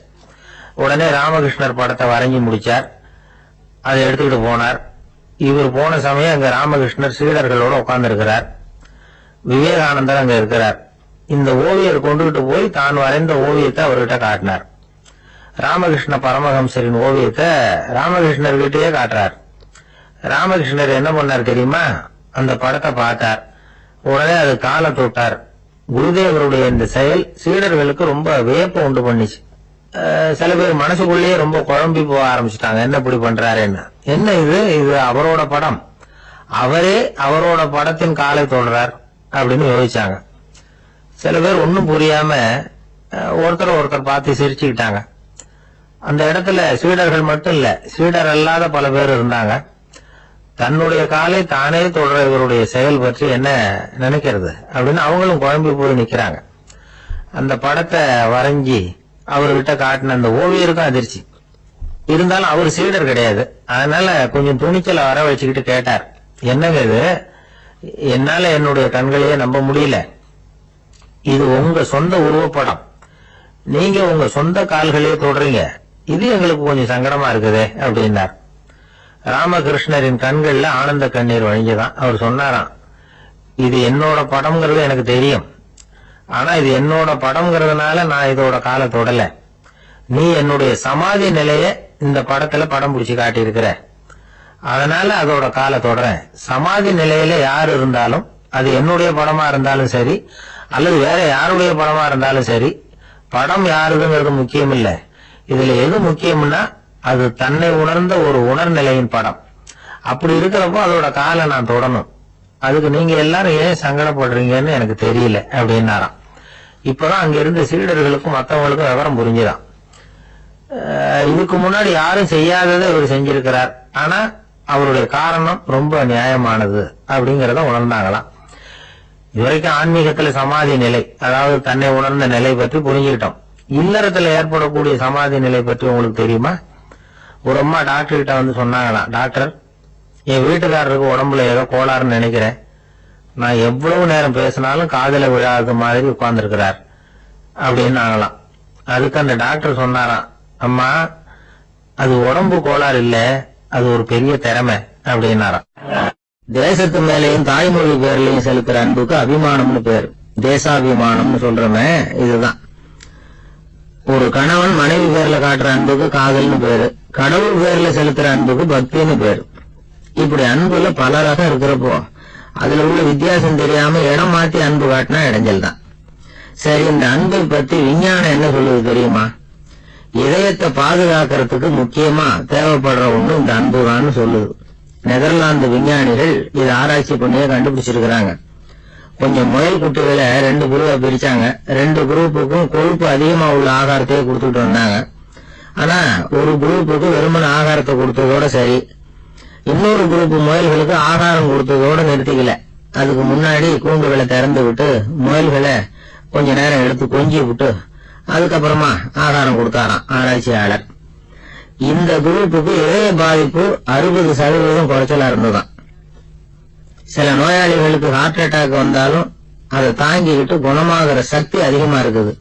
உடனே ராமகிருஷ்ணர் படத்தை வரைஞ்சி முடிச்சார். அதை எடுத்துக்கிட்டு போனார். இவர் போன சமயம் அங்க ராமகிருஷ்ணர் சீடர்களோட உட்கார்ந்து இருக்கிறார். விவேகானந்தர் அங்க இருக்கிறார். இந்த ஓவியர் கொண்டுகிட்டு போய் தான் வரைந்த ஓவியத்தை அவர்கிட்ட காட்டினார். ராமகிருஷ்ண பரமஹம்சரின் ஓவியத்தை ராமகிருஷ்ணர்கிட்டயே காட்டுறார். ராமகிருஷ்ணர் என்ன பண்ணார் தெரியுமா, அந்த படத்தை பார்த்தார். உடனே அது காலை தொட்டார். குருதேவருடைய இந்த செயல் சீடர்களுக்கு ரொம்ப வியப்பை உண்டு பண்ணிச்சு. சில பேர் மனசுக்குள்ளேயே ரொம்ப குழம்பி போக ஆரம்பிச்சுட்டாங்க, என்ன இப்படி பண்றாருன்னு. என்ன இது, இது அவரோட படம், அவரே அவரோட படத்தின் காலை தொடுறார், அப்படின்னு யோசிச்சாங்க. சில பேர் ஒன்றும் புரியாம ஒருத்தர் பார்த்து சிரிச்சுக்கிட்டாங்க. அந்த இடத்துல சீடர்கள் மட்டும் இல்ல, சீடர் அல்லாத பல பேர் இருந்தாங்க. தன்னுடைய காலை தானே தொடர இவருடைய செயல் பற்றி என்ன நினைக்கிறது அப்படின்னு அவங்களும் குழம்பி போய் நிக்கிறாங்க. அந்த படத்தை வரைஞ்சி அவர்கிட்ட காட்டின அந்த ஓவியருக்கும் அதிர்ச்சி. இருந்தாலும் அவர் சீடர் கிடையாது. அதனால கொஞ்சம் துணிச்சலை வர வச்சுக்கிட்டு கேட்டார், என்னங்க இது, என்னால என்னுடைய கண்களையே நம்ப முடியல. இது உங்க சொந்த உருவப்படம், நீங்க உங்க சொந்த கால்களையே தொடறீங்க, இது எங்களுக்கு கொஞ்சம் சங்கடமா இருக்குதே அப்படின்னார். ராமகிருஷ்ணரின் கண்கள்ல ஆனந்த கண்ணீர் வழிஞ்சுதான். அவர் சொன்னாராம், இது என்னோட படம்ங்கிறது எனக்கு தெரியும், ஆனா இது என்னோட படம்ங்கிறதுனால நான் இதோட காலை தொடல. நீ என்னுடைய சமாதி நிலைய இந்த படத்துல படம் பிடிச்சு காட்டியிருக்கிற, அதனால அதோட காலை தொடறேன். சமாதி நிலையில யார் இருந்தாலும், அது என்னுடைய படமா இருந்தாலும் சரி அல்லது வேற யாருடைய படமா இருந்தாலும் சரி, படம் யாருதுங்கிறது முக்கியம் இல்ல. இதுல எது முக்கியம்னா அது தன்னை உணர்ந்த ஒரு உணர்நிலையின் படம். அப்படி இருக்கிறப்போ அதோட காலை நான் தொடணும். அதுக்கு நீங்க எல்லாரும் ஏன் சங்கடப்படுறீங்கன்னு எனக்கு தெரியல அப்படின்னாராம். இப்பதான் அங்க இருந்த சீடர்களுக்கும் மற்றவங்களுக்கும் விவரம் புரிஞ்சுதான். இதுக்கு முன்னாடி யாரும் செய்யாததை இவர் செஞ்சிருக்கிறார், ஆனா அவருடைய காரணம் ரொம்ப நியாயமானது அப்படிங்கறத உணர்ந்தாங்களாம். இதுவரைக்கும் ஆன்மீகத்துல சமாதி நிலை, அதாவது தன்னை உணர்ந்த நிலை பற்றி புரிஞ்சுக்கிட்டோம். இல்லறத்துல ஏற்படக்கூடிய சமாதி நிலை பற்றி உங்களுக்கு தெரியுமா? ஒரு அம்மா டாக்டர் கிட்ட வந்து சொன்னாங்களாம், டாக்டர், என் வீட்டுக்காரருக்கு உடம்புல ஏதோ கோளாறுன்னு நினைக்கிறேன், நான் எவ்வளவு நேரம் பேசினாலும் காதல விழாத மாதிரி உட்கார்ந்து இருக்கிறார் அப்படின்னாங்களாம். அதுக்கு அந்த டாக்டர் சொன்னாராம், அம்மா அது உடம்பு கோளாறு இல்ல, அது ஒரு பெரிய திறமை அப்படின்னாராம். தேசத்து மேலையும் தாய்மொழி பேர்லயும் செலுத்துற அன்புக்கு அபிமானம்னு பேர், தேசாபிமானம்னு சொல்றமே இதுதான். ஒரு கணவன் மனைவி பேர்ல காட்டுற அன்புக்கு காதல்னு பேரு, கடவுள் பேர்ல செலுத்துற அன்புக்கு பக்தின்னு பேரு. இப்படி அன்புல பல ரகம் இருக்கிறப்போ அதுல உள்ள வித்தியாசம் தெரியாம இடம் மாத்தி அன்பு காட்டினா இடைஞ்சல் தான். சரி, இந்த அன்பை பத்தி விஞ்ஞானம் என்ன சொல்லுது தெரியுமா? இதயத்தை பாதுகாக்கிறதுக்கு முக்கியமா தேவைப்படுற ஒண்ணு இந்த அன்புதான்னு சொல்லுது. நெதர்லாந்து விஞ்ஞானிகள் இதை ஆராய்ச்சி பண்ணியே கண்டுபிடிச்சிருக்கிறாங்க. கொஞ்சம் முயல் குட்டிகளை 2 குரூப்பா பிரிச்சாங்க. 2 குரூப்புக்கும் கொழுப்பு அதிகமா உள்ள ஆகாரத்தையே கொடுத்துட்டு வந்தாங்க. ஆனா ஒரு குரூப்புக்கு வெறுமன ஆகாரத்தை கொடுத்ததோட சரி, இன்னொரு குரூப் முயல்களுக்கு ஆகாரம் கொடுத்ததோட நிறுத்திக்கல. அதுக்கு முன்னாடி கூண்டுகளை திறந்து விட்டு முயல்களை கொஞ்ச நேரம் எடுத்து கொஞ்சி விட்டு அதுக்கப்புறமா ஆகாரம் கொடுத்தாராம் ஆராய்ச்சியாளர். இந்த குரூப்புக்கு இதய பாதிப்பு 60% குறைச்சலா இருந்ததுதான். சில நோயாளிகளுக்கு ஹார்ட் அட்டாக் வந்தாலும் அதை தாங்கிக்கிட்டு குணமாகிற சக்தி அதிகமா இருக்குது.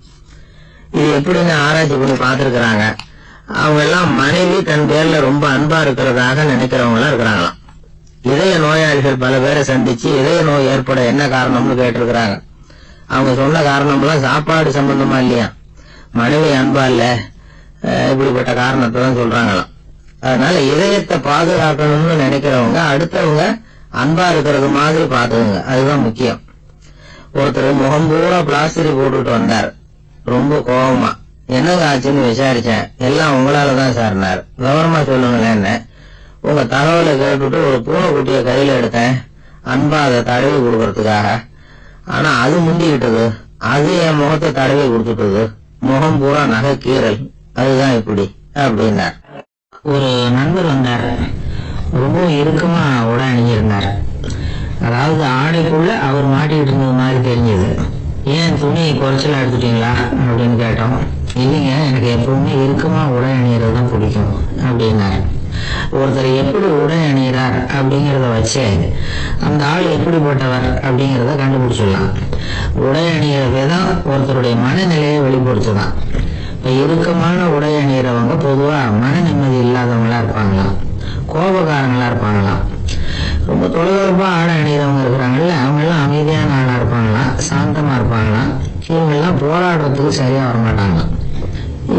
இது எப்படின்னு ஆராய்ச்சி பண்ணி பார்த்திருக்கிறாங்க. அவங்க எல்லாம் மனைவி தன் பேர்ல ரொம்ப அன்பா இருக்கிறதாக நினைக்கிறவங்களா இருக்கிறாங்களாம். இதய நோயாளிகள் பல பேரை சந்திச்சு இதய நோய் ஏற்பட என்ன காரணம்னு கேட்டிருக்கிறாங்க. அவங்க சொன்ன காரணம்லாம் சாப்பாடு சம்பந்தமா இல்லையா, மனைவி அன்பா இல்ல, இப்படிப்பட்ட காரணத்தை தான் சொல்றாங்களாம். அதனால இதயத்தை பாதுகாக்கணும்னு நினைக்கிறவங்க அடுத்தவங்க அன்பா இருக்கிறது மாதிரி பாத்துக்குங்க, அதுதான் முக்கியம். ஒருத்தர் முகம் பூரா பிளாஸ்டர் போட்டுட்டு வந்தார், ரொம்ப கோபமா. என்னங்க ஆச்சுன்னு விசாரிச்சேன். எல்லாம் உங்களாலதான் சார்னார். விவரமா சொல்லுங்களேன். என்ன உங்க தகவலை கேட்டுட்டு ஒரு பூனைக்குட்டிய கையில எடுத்தேன், அன்பா அதை தடவி கொடுக்கறதுக்காக. ஆனா அது முந்திக்கிட்டது, அது என் முகத்தை தடவி கொடுத்துட்டது, முகம் பூரா நகை கீறல், அதுதான் இப்படி அப்படின்னார். ஒரு நண்பர் வந்தார், ரொம்ப இறுக்கமா உடை அணிஞ்சிருந்தார். அதாவது ஆடைக்குள்ள அவர் மாட்டிக்கிட்டு இருந்தது மாதிரி தெரிஞ்சது. ஏன் துணி குறைச்சலா எடுத்துட்டீங்களா அப்படின்னு கேட்டோம். இல்லைங்க, எனக்கு எப்பவுமே இறுக்கமா உடை அணியறது தான் பிடிக்கும் அப்படின்னாரு. ஒருத்தர் எப்படி உடை அணிகிறார் அப்படிங்கறத வச்சு அந்த ஆள் எப்படிப்பட்டவர் அப்படிங்கறத கண்டுபிடிச்சிடலாம். உடை அணிகிற விதம் ஒருத்தருடைய மனநிலையை வெளிப்படுத்துதான். இப்ப இறுக்கமான உடை அணிகிறவங்க பொதுவா மன நிம்மதி இல்லாதவங்களா இருப்பாங்களாம், கோபக்காரங்களா இருப்பாங்களாம். ரொம்ப தொலைதொலைப்பா ஆடை அணிகிறவங்க இருக்கிறாங்கல்ல, அவங்க எல்லாம் அமைதியான ஆளா இருப்பாங்களாம், சாந்தமா இருப்பாங்களாம். இவங்க எல்லாம் போராடுறதுக்கு சரியா வரமாட்டாங்களாம்.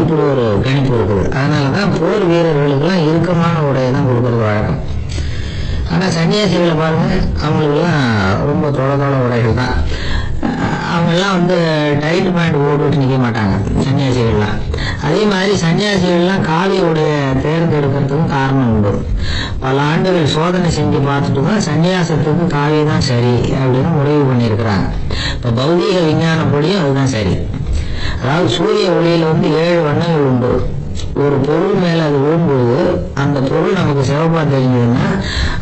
இப்படி ஒரு கணிப்பு இருக்குது. அதனாலதான் போர் வீரர்களுக்கு எல்லாம் இறுக்கமான உடையை தான் கொடுக்கறது வழக்கம். ஆனா சன்னியாசிகளை பாருங்க, அவங்களுக்கு எல்லாம் ரொம்ப தொலை உடைகள் தான். அவங்க எல்லாம் டைட் பேண்ட் போட்டுட்டு நிக்க மாட்டாங்க சன்னியாசிகள்லாம். அதே மாதிரி சன்னியாசிகள்லாம் காவி உடைய தேர்ந்தெடுக்கிறதுக்கும் காரணம் உண்டு. பல ஆண்டுகள் சோதனை செஞ்சு பார்த்துட்டு தான் சன்னியாசத்துக்கு காவி தான் சரி அப்படின்னு முடிவு பண்ணியிருக்கிறாங்க. இப்போ பௌதீக விஞ்ஞானப்படியும் அதுதான் சரி. அதாவது சூரிய ஒளியில 7 வண்ணங்கள் உண்டு. ஒரு பொருள் மேல அது விழும்போது அந்த பொருள் நமக்கு சிவப்பா தெரிஞ்சதுன்னா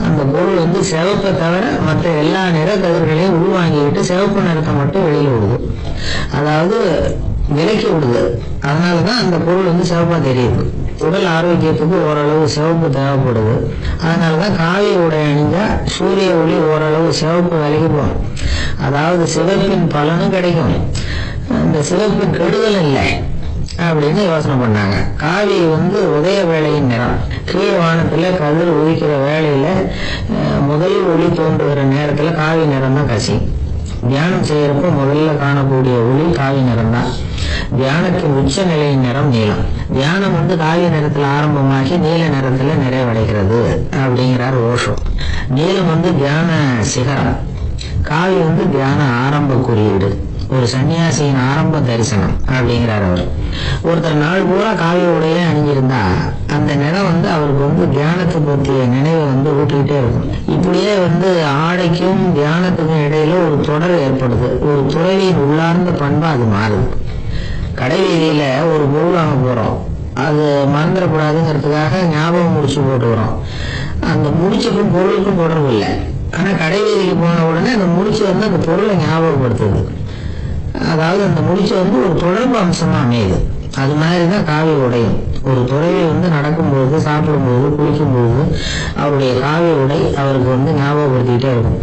அந்த பொருள் சிவப்பை தவிர மற்ற எல்லா நிற கதிர்களையும் உள்வாங்கிக்கிட்டு சிவப்பு நிறத்தை மட்டும் வெளியில விடுது. அதாவது விலக்கி விடுது. அதனாலதான் அந்த பொருள் சிவப்பா தெரியுது. உடல் ஆரோக்கியத்துக்கு ஓரளவு சிவப்பு தேவைப்படுது. அதனாலதான் காவி உடை அணிஞ்சா சூரிய ஒளி ஓரளவு சிவப்பு விலகி போகும். அதாவது சிவப்பின் பலனும் கிடைக்கும், இந்த சிவப்பின் கெடுதலும் இல்லை அப்படின்னு யோசனை பண்ணாங்க. காவி உதய வேளையின் நிறம். கீழ் வானத்துல கதிர் உதிக்கிற வேளையில முதல் ஒளி தோன்றுகிற நேரத்துல காவி நிறம் தான் கசி. தியானம் செய்யறப்ப முதல்ல காணக்கூடிய ஒளி காவி நிறம் தான். தியானத்தின் உச்ச நிலையின் நிறம் நீலம். தியானம் காவி நிறத்துல ஆரம்பமாகி நீல நிறத்துல நிறைவடைகிறது அப்படிங்கிறார் ஓஷோ. நீலம் தியான சிகரம், காவி தியான ஆரம்ப குறியீடு, ஒரு சன்னியாசியின் ஆரம்ப தரிசனம் அப்படிங்கிறார் அவர். ஒருத்தர் நாள் பூரா காவி உடைய அணிஞ்சிருந்தா அந்த நிறம் அவருக்கு தியானத்தை பற்றிய நினைவை ஊட்டிக்கிட்டே இருக்கும். இப்படியே ஆடைக்கும் தியானத்துக்கும் இடையில ஒரு தொடர் ஏற்படுது. ஒரு துறவியின் உள்ளார்ந்த பண்பா அது மாறுது. கடை வீதியில ஒரு பொருள் வாங்க போறோம், அது மறந்துடக்கூடாதுங்கிறதுக்காக ஞாபகம் முடிச்சு போட்டுக்கிறோம். அந்த முடிச்சுக்கும் பொருளுக்கும் தொடர்பு இல்லை. ஆனா கடை வீதிக்கு போன உடனே அந்த முடிச்சு அந்த பொருளை ஞாபகப்படுத்துது. அதாவது அந்த முடிச்சு ஒரு தொடர்பு அம்சமா அமையுது. அது மாதிரிதான் காவி உடையும். ஒரு துறவி நடக்கும்போது, சாப்பிடும்போது, குளிக்கும்போது அவருடைய காவி உடை அவருக்கு ஞாபகப்படுத்திக்கிட்டே இருக்கும்.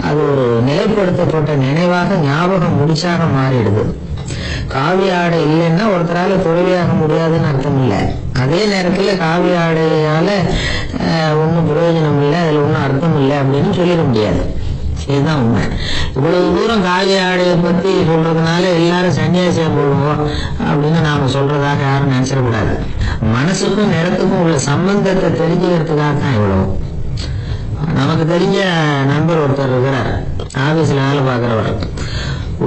அது ஒரு நிலைப்படுத்தப்பட்ட நினைவாக ஞாபகம் முடிச்சாக மாறிடுது. காவி ஆடை இல்லைன்னா ஒருத்தரால துறவியாக முடியாதுன்னு அர்த்தம் இல்லை. அதே நேரத்துல காவி ஆடையால ஒன்றும் பிரயோஜனம் இல்லை, அதுல ஒன்றும் அர்த்தம் இல்லை அப்படின்னு சொல்லிட முடியாது. இதுதான் உண்மை. இவ்வளவு தூரம் காவி ஆடையை பத்தி சொல்றதுனால எல்லாரும் சன்னியாசியா போடுவோம் அப்படின்னு நாம சொல்றதாக யாரும் நினைச்சிடக்கூடாது. மனசுக்கும் நிறத்துக்கும் உள்ள சம்பந்தத்தை தெரிஞ்சுக்கிறதுக்காக தான் இவ்வளவு. நமக்கு தெரிஞ்ச நண்பர் ஒருத்தர் இருக்கிறார், ஆபீஸ்ல வேலை பார்க்கிறவர்.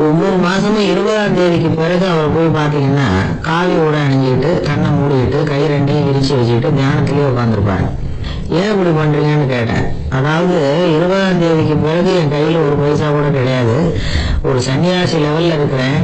ஒவ்வொரு மாசமும் 20ஆம் தேதிக்கு பிறகு அவர் போய் பாத்தீங்கன்னா காவி உடை அணிஞ்சுக்கிட்டு, கண்ணை மூடிக்கிட்டு, கை ரெண்டையும் விரிச்சு வச்சுக்கிட்டு தியானத்திலேயே உட்காந்துருப்பாரு. ஏன் இப்படி பண்றீங்கன்னு கேட்டேன். அதாவது 20ஆம் தேதிக்கு பிறகு என் கையில ஒரு பைசா கூட கிடையாது, ஒரு சன்னியாசி லெவல்ல இருக்கிறேன்,